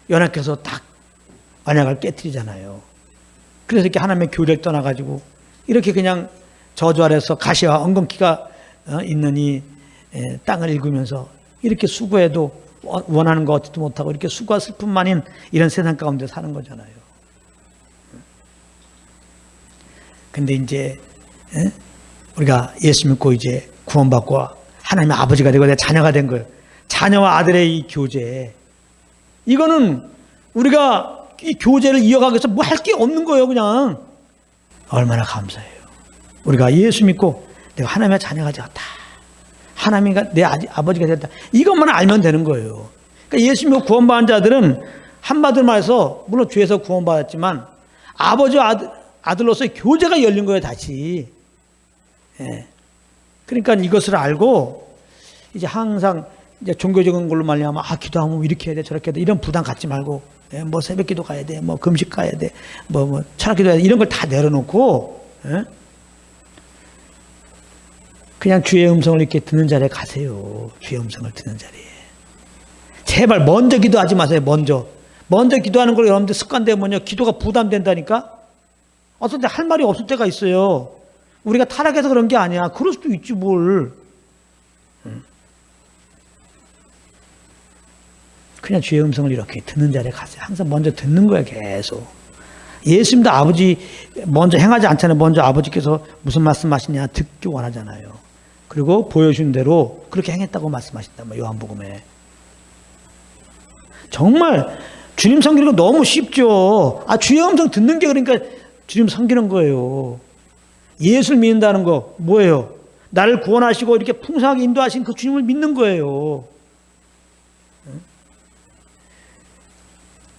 연약해서 딱 언약을 깨뜨리잖아요. 그래서 이렇게 하나님의 교제를 떠나가지고 이렇게 그냥 저주 아래서 가시와 엉겅퀴가 있는 이 땅을 읽으면서 이렇게 수고해도 원하는 거 얻지도 못하고 이렇게 수고와 슬픔만인 이런 세상 가운데 사는 거잖아요. 근데 이제 우리가 예수 믿고 이제 구원받고 하나님의 아버지가 되고 내 자녀가 된 거예요. 자녀와 아들의 이 교제, 이거는 우리가 이 교제를 이어가기 위해서 뭐 할 게 없는 거예요. 그냥 얼마나 감사해요. 우리가 예수 믿고 내가 하나님의 자녀가 되었다, 하나님이 내 아버지가 되었다, 이것만 알면 되는 거예요. 그러니까 예수 믿고 구원받은 자들은 한마디로 말해서 물론 죄에서 구원받았지만 아버지와 아들로서의 교제가 열린 거예요, 다시. 예. 그러니까 이것을 알고 이제 항상 이제 종교적인 걸로 말미암아 기도하면 이렇게 해야 돼, 저렇게 해야 돼, 이런 부담 갖지 말고, 새벽기도 가야 돼, 금식 가야 돼, 철학기도 해야 돼, 이런 걸 다 내려놓고, 그냥 주의 음성을 이렇게 듣는 자리에 가세요. 주의 음성을 듣는 자리에. 제발 먼저 기도하지 마세요. 먼저 기도하는 걸 여러분들 습관되면 기도가 부담된다니까. 어떤 때 할 말이 없을 때가 있어요. 우리가 타락해서 그런 게 아니야. 그럴 수도 있지 뭘. 그냥 주의 음성을 이렇게 듣는 자리에 가세요. 항상 먼저 듣는 거야, 계속. 예수님도 아버지 먼저 행하지 않잖아요. 먼저 아버지께서 무슨 말씀하시냐 듣기 원하잖아요. 그리고 보여준 대로 그렇게 행했다고 말씀하신다, 요한복음에. 정말 주님 섬기는 거 너무 쉽죠. 주의 음성 듣는 게 그러니까 주님 섬기는 거예요. 예수를 믿는다는 거 뭐예요? 나를 구원하시고 이렇게 풍성하게 인도하신 그 주님을 믿는 거예요.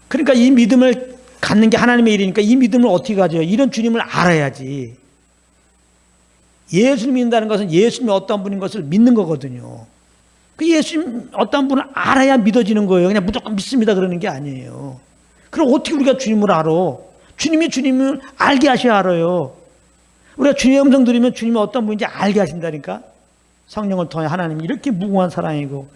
그러니까 이 믿음을 갖는 게 하나님의 일이니까 이 믿음을 어떻게 가져요? 이런 주님을 알아야지. 예수를 믿는다는 것은 예수님이 어떤 분인 것을 믿는 거거든요. 그 예수님 어떤 분을 알아야 믿어지는 거예요. 그냥 무조건 믿습니다 그러는 게 아니에요. 그럼 어떻게 우리가 주님을 알아? 주님이 주님을 알게 하셔야 알아요. 우리가 주님의 음성 들으면 주님이 어떤 분인지 알게 하신다니까. 성령을 통해 하나님이 이렇게 무궁한 사랑이고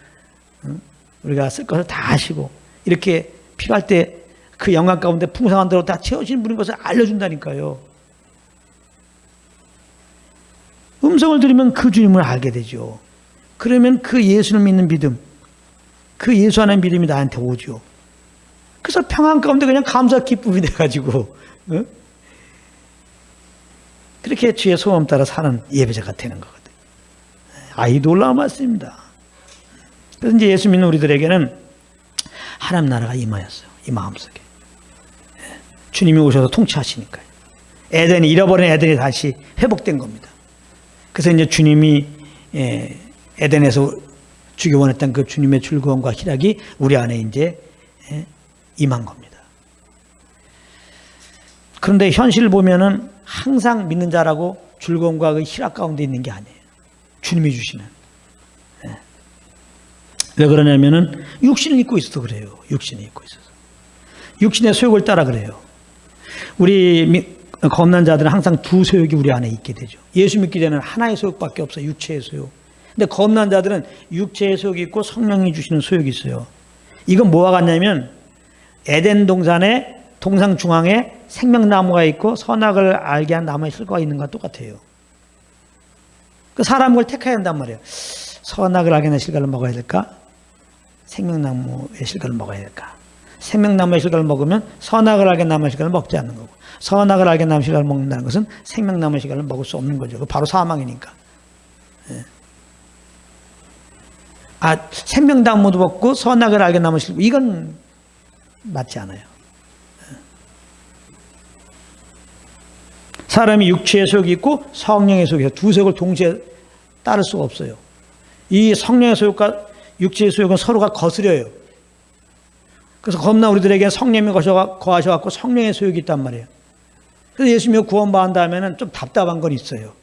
우리가 쓸 것을 다 하시고 이렇게 필요할 때 그 영광 가운데 풍성한 대로 다 채우시는 분인 것을 알려준다니까요. 음성을 들으면 그 주님을 알게 되죠. 그러면 그 예수를 믿는 믿음, 그 예수 하나의 믿음이 나한테 오죠. 그래서 평안 가운데 그냥 감사 기쁨이 돼가지고 그렇게 주의 소원 따라 사는 예배자가 되는 거거든요. 아이 놀라운 말씀입니다. 그래서 이제 예수 믿는 우리들에게는 하나님 나라가 임하였어요. 이 마음속에. 주님이 오셔서 통치하시니까요. 에덴이 잃어버린 에덴이 다시 회복된 겁니다. 그래서 이제 주님이 에덴에서 주기 원했던 그 주님의 즐거움과 희락이 우리 안에 이제 임한 겁니다. 그런데 현실을 보면은 항상 믿는 자라고 즐거움과 그 희락 가운데 있는 게 아니에요. 주님이 주시는. 왜 그러냐면은 육신을 입고 있어서 그래요. 육신을 입고 있어서. 육신의 소욕을 따라 그래요. 우리 겁난 자들은 항상 두 소욕이 우리 안에 있게 되죠. 예수 믿기 전에는 하나의 소욕밖에 없어요. 육체의 소욕. 근데 겁난 자들은 육체의 소욕이 있고 성령이 주시는 소욕이 있어요. 이건 뭐와 같냐면 에덴 동산의 동상 중앙에 생명나무가 있고 선악을 알게 한 나무의 실과가 있는 것과 똑같아요. 그 사람은 그걸 택해야 한단 말이에요. 선악을 알게 하는 실과를 먹어야 될까? 생명나무의 실과를 먹어야 될까? 생명나무의 실과를 먹으면 선악을 알게 하는 나무의 실과를 먹지 않는 거고, 선악을 알게 하는 나무의 실과를 먹는다는 것은 생명나무의 실과를 먹을 수 없는 거죠. 바로 사망이니까. 생명나무도 먹고 선악을 알게 하는 나무의 실과, 이건 맞지 않아요. 사람이 육체의 소욕이 있고 성령의 소욕이 있어요. 두 소욕을 동시에 따를 수가 없어요. 이 성령의 소욕과 육체의 소욕은 서로가 거스려요. 그래서 겁나 우리들에게 성령이 거하셔갖고 성령의 소욕이 있단 말이에요. 그래서 예수 믿고 구원받은 다음에는 좀 답답한 건 있어요.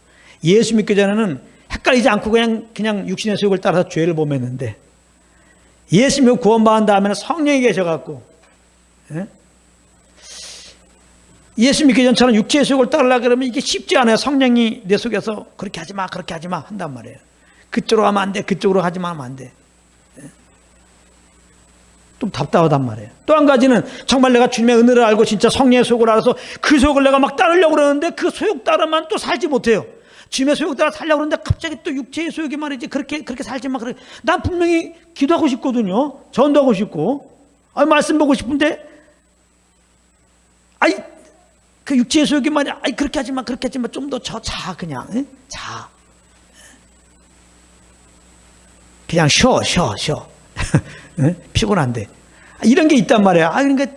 예수 믿기 전에는 헷갈리지 않고 그냥 육신의 소욕을 따라서 죄를 범했는데, 예수 믿고 구원받은 다음에는 성령이 계셔갖고, 예수 믿기 전처럼 육체의 소욕을 따르려고 그러면 이게 쉽지 않아요. 성령이 내 속에서 그렇게 하지 마, 그렇게 하지 마 한단 말이에요. 그쪽으로 하면 안 돼, 그쪽으로 하지 마 하면 안 돼. 좀 답답하단 말이에요. 또 한 가지는 정말 내가 주님의 은혜를 알고 진짜 성령의 소욕을 알아서 그 소욕을 내가 막 따르려고 그러는데 그 소욕 따르면 또 살지 못해요. 주님의 소욕 따라 살려고 그러는데 갑자기 또 육체의 소욕이 말이지 그렇게 살지 마. 난 분명히 기도하고 싶거든요. 전도하고 싶고, 말씀 보고 싶은데, 그 육체의 소욕이 말이야. 그렇게 하지 마, 좀 더 자, 그냥. 자. 그냥 쉬어. 피곤한데. 이런 게 있단 말이야. 그러니까,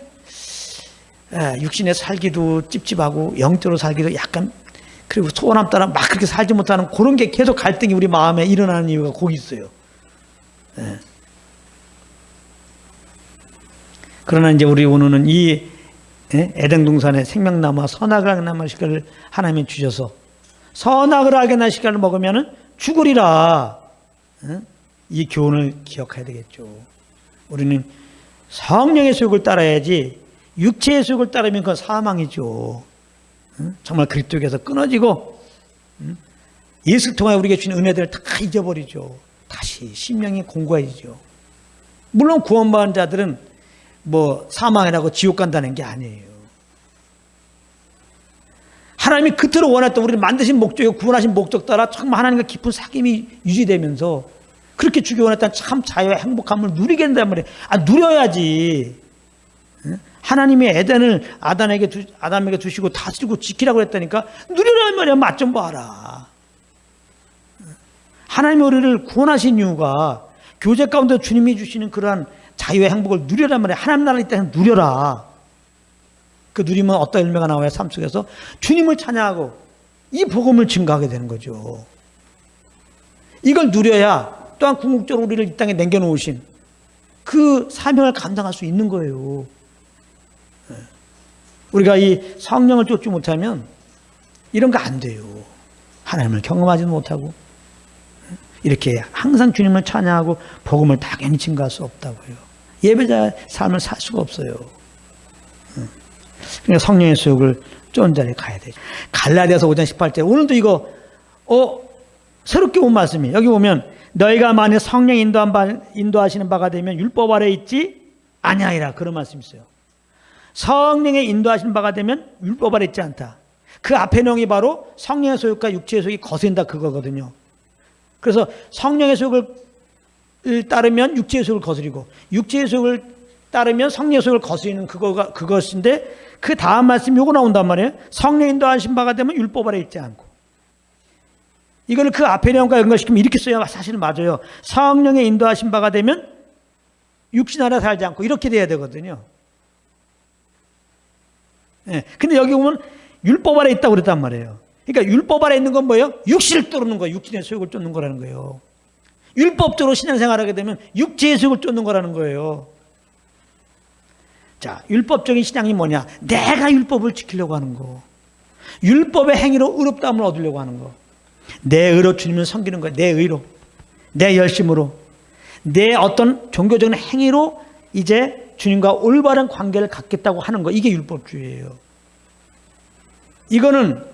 육신에 살기도 찝찝하고, 영적으로 살기도 약간, 그리고 소원함 따라 막 그렇게 살지 못하는 그런 게 계속 갈등이 우리 마음에 일어나는 이유가 거기 있어요. 그러나 이제 우리 오늘은 이 에덴 동산의 생명나무와 선악을 알게 하는 식을 하나님이 주셔서 선악을 알게 하는 식을 먹으면 죽으리라. 이 교훈을 기억해야 되겠죠. 우리는 성령의 소욕을 따라야지 육체의 소욕을 따르면 그건 사망이죠. 정말 그리스도에게서 끊어지고 예수를 통해 우리에게 주신 은혜들을 다 잊어버리죠. 다시 심령이 공고해지죠. 물론 구원받은 자들은 사망이라고 지옥 간다는 게 아니에요. 하나님이 그토록 원했던 우리를 만드신 목적이고 구원하신 목적 따라 정말 하나님과 깊은 사귐이 유지되면서 그렇게 주기 원했던 참 자유와 행복함을 누리게 된단 말이에요. 누려야지. 하나님이 에덴을 아담에게 두시고 다스리고 지키라고 했다니까 누리라는 말이야. 맛 좀 봐라. 하나님이 우리를 구원하신 이유가 교제 가운데 주님이 주시는 그러한 자유의 행복을 누려란 말이야. 하나님 나라에 있다면 누려라. 그 누리면 어떤 열매가 나와요? 삶 속에서 주님을 찬양하고 이 복음을 증거하게 되는 거죠. 이걸 누려야 또한 궁극적으로 우리를 이 땅에 남겨놓으신 그 사명을 감당할 수 있는 거예요. 우리가 이 성령을 쫓지 못하면 이런 거 안 돼요. 하나님을 경험하지도 못하고 이렇게 항상 주님을 찬양하고 복음을 당연히 증거할 수 없다고요. 예배자의 삶을 살 수가 없어요. 그러니까 성령의 수욕을 쫀전히 가야 되죠. 갈라디아서 5장 18절 오늘도 이거 새롭게 온 말씀이 여기 보면 너희가 만일 성령 인도하시는 바가 되면 율법 아래 있지 아니하리라 그런 말씀이 있어요. 성령의 인도하시는 바가 되면 율법 아래 있지 않다. 그 앞에 내용이 바로 성령의 소욕과 육체의 소욕이 거센다 그거거든요. 그래서 성령의 소욕을 따르면 육체의 소욕을 거스리고 육체의 소욕을 따르면 성령의 소욕을 거스리는 그것인데 그 다음 말씀 요거 나온단 말이에요. 성령 인도하신 바가 되면 율법 아래 있지 않고 이거를 그 앞에 내용과 연관시키면 이렇게 써야 사실 맞아요. 성령의 인도하신 바가 되면 육신 아래 살지 않고 이렇게 돼야 되거든요. 예. 근데 여기 보면 율법 아래 있다고 그랬단 말이에요. 그러니까 율법 아래 있는 건 뭐예요? 육신을 쫓는 거예요. 육신의 소욕을 쫓는 거라는 거예요. 율법적으로 신앙생활하게 되면 육체의 소욕을 쫓는 거라는 거예요. 자, 율법적인 신앙이 뭐냐? 내가 율법을 지키려고 하는 거. 율법의 행위로 의롭다함을 얻으려고 하는 거. 내 의로 주님을 섬기는 거야. 내 의로. 내 열심으로. 내 어떤 종교적인 행위로 이제 주님과 올바른 관계를 갖겠다고 하는 거. 이게 율법주의예요. 이거는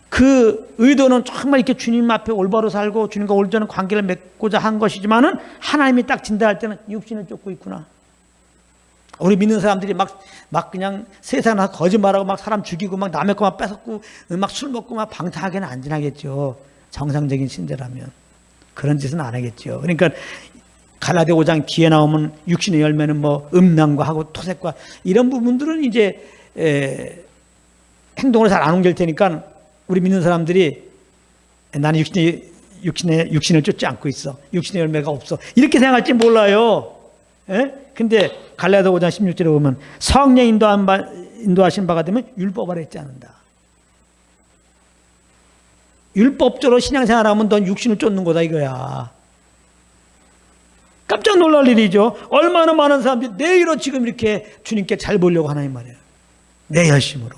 그 의도는 정말 이렇게 주님 앞에 올바로 살고 주님과 올바른 관계를 맺고자 한 것이지만은 하나님이 딱 진단할 때는 육신을 쫓고 있구나. 우리 믿는 사람들이 막 그냥 세상에 나서 거짓말하고 막 사람 죽이고 막 남의 것만 뺏었고 막 술 먹고 막 방탕하게는 안 지나겠죠. 정상적인 신자라면. 그런 짓은 안 하겠죠. 그러니까 갈라디아 5장 뒤에 나오면 육신의 열매는 뭐 음란과 하고 토색과 이런 부분들은 이제 행동으로 잘 안 옮길 테니까 우리 믿는 사람들이 나는 육신을 쫓지 않고 있어. 육신의 열매가 없어. 이렇게 생각할지 몰라요. 근데 갈라디아 5장 16절에 보면 성령 인도하신 바가 되면 율법 아래 있지 않는다. 율법적으로 신앙생활하면 넌 육신을 쫓는 거다 이거야. 깜짝 놀랄 일이죠. 얼마나 많은 사람들이 내 일로 지금 이렇게 주님께 잘 보려고 하나 이 말이에요. 내 열심으로.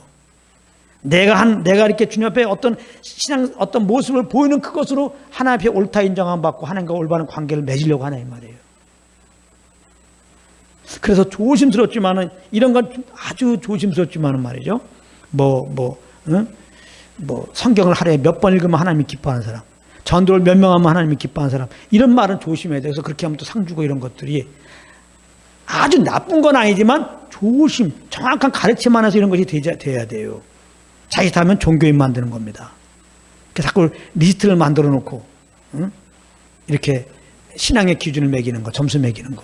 내가 이렇게 주님 앞에 어떤 신앙, 어떤 모습을 보이는 그것으로 하나님 앞에 옳다 인정함 받고 하나님과 올바른 관계를 맺으려고 하나 이 말이에요. 그래서 조심스럽지만은 이런 건 아주 조심스럽지만은 말이죠. 성경을 하루에 몇 번 읽으면 하나님이 기뻐하는 사람, 전도를 몇 명 하면 하나님이 기뻐하는 사람, 이런 말은 조심해야 돼요. 그래서 그렇게 하면 또 상 주고 이런 것들이 아주 나쁜 건 아니지만 정확한 가르침 안에서 이런 것이 돼야 돼요. 자칫하면 종교인 만드는 겁니다. 자꾸 리스트를 만들어 놓고 이렇게 신앙의 기준을 매기는 거, 점수 매기는 거.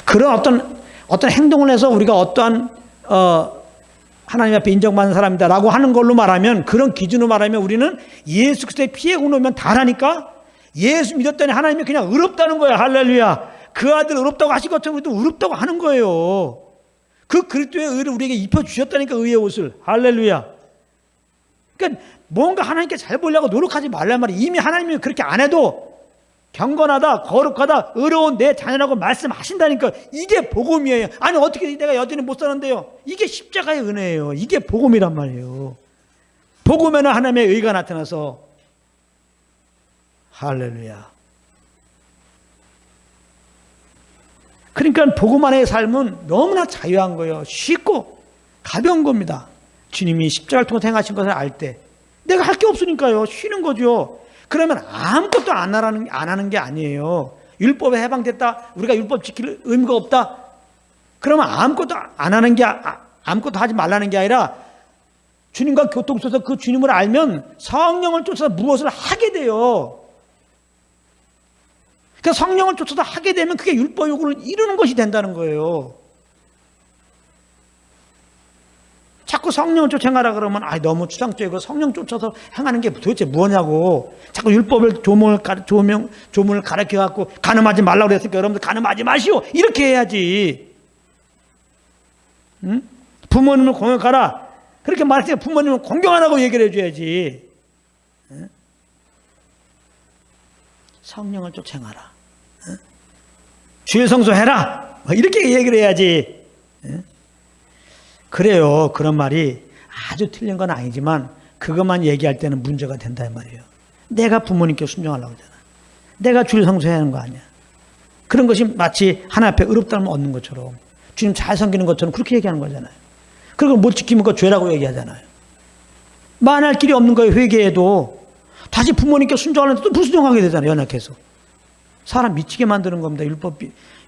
그런 어떤 행동을 해서 우리가 어떠한 하나님 앞에 인정받는 사람이다라고 하는 걸로 말하면, 그런 기준으로 말하면 우리는 예수 그리스도의 피에 놓으면 다라니까. 예수 믿었더니 하나님이 그냥 의롭다는 거야. 할렐루야. 그 아들 의롭다고 하신 것처럼 우리도 의롭다고 하는 거예요. 그 그리스도의 의를 우리에게 입혀주셨다니까, 의의 옷을. 할렐루야. 그러니까 뭔가 하나님께 잘 보려고 노력하지 말란 말이야. 이미 하나님이 그렇게 안 해도 경건하다, 거룩하다, 의로운 내 자녀라고 말씀하신다니까. 이게 복음이에요. 아니 어떻게 내가 여전히 못 사는데요. 이게 십자가의 은혜예요. 이게 복음이란 말이에요. 복음에는 하나님의 의가 나타나서. 할렐루야. 그러니까 복음 안의 삶은 너무나 자유한 거예요. 쉽고 가벼운 겁니다. 주님이 십자가를 통해 행하신 것을 알 때 내가 할 게 없으니까요. 쉬는 거죠. 그러면 아무것도 안 하는 게 아니에요. 율법에 해방됐다, 우리가 율법 지킬 의무가 없다, 그러면 아무것도 안 하는 게, 아무것도 하지 말라는 게 아니라 주님과 교통서서 그 주님을 알면 성령을 쫓아서 무엇을 하게 돼요. 그러니까 성령을 쫓아서 하게 되면 그게 율법 요구를 이루는 것이 된다는 거예요. 자꾸 성령을 쫓아 행하라 그러면 너무 추상적이고 성령 쫓아서 행하는 게 도대체 뭐냐고. 자꾸 율법을 조문을 가르쳐 갖고 간음하지 말라고 그랬으니까 여러분들 간음하지 마시오 이렇게 해야지. 응? 부모님을 공경하라 그렇게 말했으니까 부모님을 공경하라고 얘기를 해줘야지. 응? 성령을 쫓아 행하라, 응? 주일 성수해라 이렇게 얘기를 해야지. 응? 그래요. 그런 말이 아주 틀린 건 아니지만 그것만 얘기할 때는 문제가 된다 이 말이에요. 내가 부모님께 순종하려고 하잖아. 내가 주일 성수해야 하는 거 아니야. 그런 것이 마치 하나님 앞에 의롭다면 얻는 것처럼, 주님 잘 섬기는 것처럼 그렇게 얘기하는 거잖아요. 그리고 못 지키면 그거 죄라고 얘기하잖아요. 만할 길이 없는 거예요. 회개해도 다시 부모님께 순종하는데 또 불순종하게 되잖아요. 연약해서. 사람 미치게 만드는 겁니다.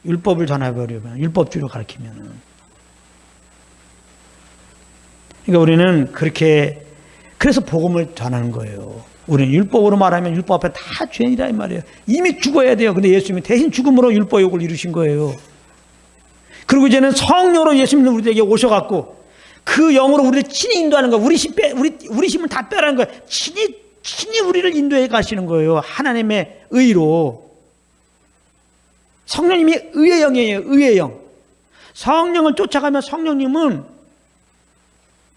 율법을 전해버리면, 율법주의로 가르치면. 그러니까 우리는 그렇게, 그래서 복음을 전하는 거예요. 우리는 율법으로 말하면 율법 앞에 다 죄인이라 이 말이에요. 이미 죽어야 돼요. 근데 예수님이 대신 죽음으로 율법 욕을 이루신 거예요. 그리고 이제는 성령으로 예수님은 우리에게 오셔갖고 그 영으로 우리를 친히 인도하는 거예요. 우리 힘을 다 빼라는 거예요. 친히 우리를 인도해 가시는 거예요. 하나님의 의로. 성령님이 의의 영이에요. 의의 영. 성령을 쫓아가면 성령님은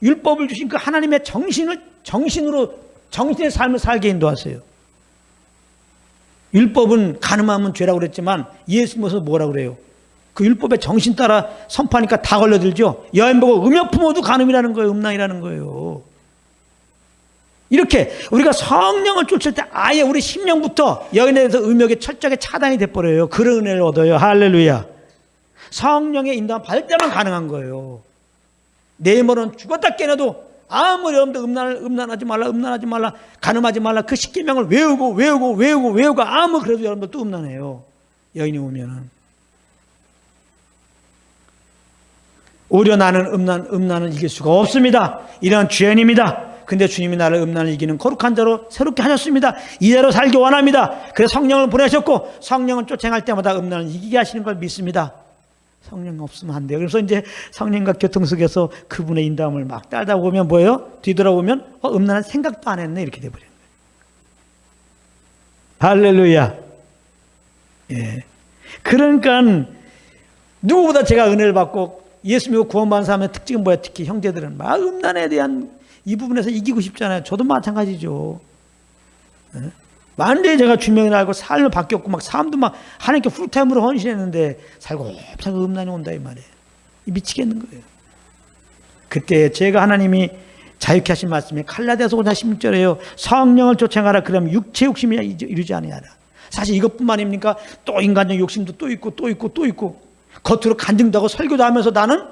율법을 주신 그 하나님의 정신의 삶을 살게 인도하세요. 율법은 간음하면 죄라고 그랬지만 예수님은 뭐라고 그래요? 그 율법의 정신 따라 선포하니까 다 걸려들죠. 여인 보고 음욕 품어도 간음이라는 거예요. 음란이라는 거예요. 이렇게 우리가 성령을 쫓을 때 아예 우리 심령부터 여인에 대해서 음욕에 철저하게 차단이 돼버려요. 그런 은혜를 얻어요. 할렐루야. 성령의 인도함 받을 때만 가능한 거예요. 내일모레는 죽었다 깨어나도 아무리 여러분들 음란하지 말라, 간음하지 말라 그 십계명을 외우고 아무 그래도 여러분들 또 음란해요. 여인이 오면은. 오히려 나는 음란을 이길 수가 없습니다. 이런 죄인입니다. 근데 주님이 나를 음란을 이기는 거룩한 자로 새롭게 하셨습니다. 이대로 살기 원합니다. 그래서 성령을 보내셨고 성령을 쫓아갈 때마다 음란을 이기게 하시는 걸 믿습니다. 성령 없으면 안 돼요. 그래서 이제 성령과 교통속에서 그분의 인도함을 막 따다 보면 뭐예요? 뒤돌아보면 음란한 생각도 안 했네 이렇게 돼버려요. 할렐루야. 예. 그러니까 누구보다 제가 은혜를 받고 예수 믿고 구원받은 사람의 특징은 뭐야? 특히 형제들은 막 음란에 대한 이 부분에서 이기고 싶잖아요. 저도 마찬가지죠. 예? 만대에 제가 주명을 알고 삶을 바뀌었고 막 삶도 막 하나님께 풀타임으로 헌신했는데 살고 음란이 온다 이 말이에요. 미치겠는 거예요. 그때 제가 하나님이 자유케 하신 말씀이 갈라디아서 5장 16절에요. 성령을 쫓아가라 그러면 육체 욕심이 이루지 아니하라. 사실 이것뿐만입니까? 또 인간적 욕심도 또 있고 겉으로 간증도 하고 설교도 하면서 나는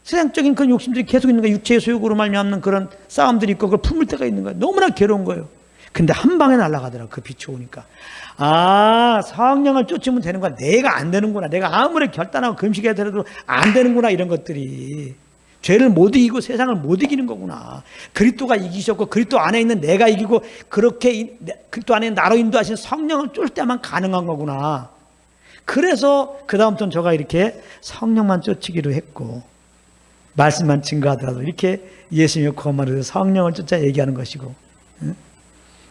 세상적인 그런 욕심들이 계속 있는 거예요. 육체의 소욕으로 말미암는 그런 싸움들이 있고 그걸 품을 때가 있는 거예요. 너무나 괴로운 거예요. 근데 한 방에 날아가더라고. 그 빛이 오니까. 아, 성령을 쫓으면 되는구나. 내가 안 되는구나. 내가 아무리 결단하고 금식해야 되더라도 안 되는구나. 이런 것들이. 죄를 못 이기고 세상을 못 이기는 거구나. 그리스도가 이기셨고 그리스도 안에 있는 내가 이기고 그렇게 그리스도 안에 나로 인도하신 성령을 쫓을 때만 가능한 거구나. 그래서 그 다음부터는 제가 이렇게 성령만 쫓기로 했고 말씀만 증거하더라도 이렇게 예수님의 구원만으로 성령을 쫓아 얘기하는 것이고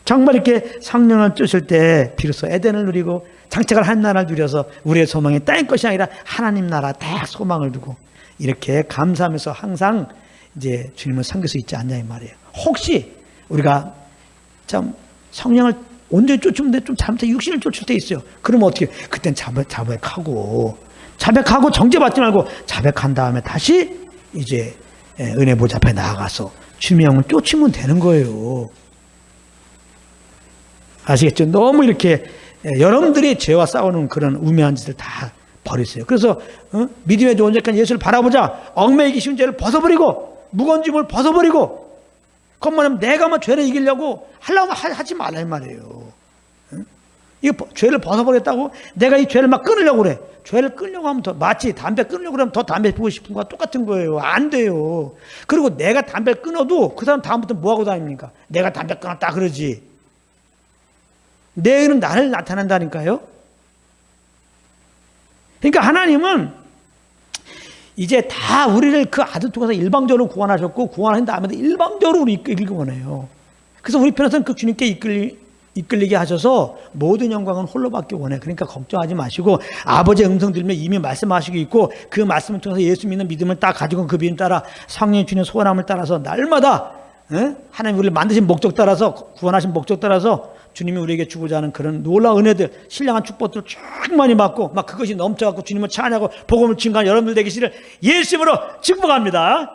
정말 이렇게 성령을 쫓을 때 비로소 에덴을 누리고 장착을 한 나라를 누려서 우리의 소망이 땅의 것이 아니라 하나님 나라 딱 소망을 두고 이렇게 감사하면서 항상 이제 주님을 섬길 수 있지 않냐 이 말이에요. 혹시 우리가 참 성령을 온전히 쫓으면 좀 잘못해 육신을 쫓을 때 있어요. 그러면 어떻게? 그땐 자백하고 정죄받지 말고 자백한 다음에 다시 이제 은혜 보좌 앞에 나아가서 주님의 영을 쫓으면 되는 거예요. 아시겠죠? 너무 이렇게 여러분들이 죄와 싸우는 그런 우매한 짓을 다 버리세요. 그래서 믿음의 온전한 예수를 바라보자. 얽매이기 쉬운 죄를 벗어버리고 무거운 짐을 벗어버리고 그것만 내가 뭐 죄를 이기려고 하려면 하지 말라 이 말이에요. 이거 죄를 벗어버렸다고 내가 이 죄를 막 끊으려고 그래. 죄를 끊으려고 하면 더 마치 담배 끊으려고 그러면 더 담배 피우고 싶은 거와 똑같은 거예요. 안 돼요. 그리고 내가 담배를 끊어도 그 사람 다음부터 뭐 하고 다닙니까? 내가 담배 끊었다 그러지. 내일은 나를 나타난다니까요. 그러니까 하나님은 이제 다 우리를 그 아들 통해서 일방적으로 구원하셨고 구원하신 다음에도 일방적으로 우리 이끌기 원해요. 그래서 우리 편에서는 그 주님께 이끌리게 하셔서 모든 영광은 홀로 받기 원해. 그러니까 걱정하지 마시고 아버지의 음성 들으면 이미 말씀하시고 있고 그 말씀을 통해서 예수 믿는 믿음을 딱 가지고 그 믿음 따라 성령이 주는 소원함을 따라서 날마다 하나님 우리를 만드신 목적 따라서 구원하신 목적 따라서 주님이 우리에게 주고자 하는 그런 놀라운 은혜들, 신령한 축복들을 충만히 받고 막 그것이 넘쳐갖고 주님을 찬양하고 복음을 증거하는 여러분들 되기를 예수님으로 축복합니다.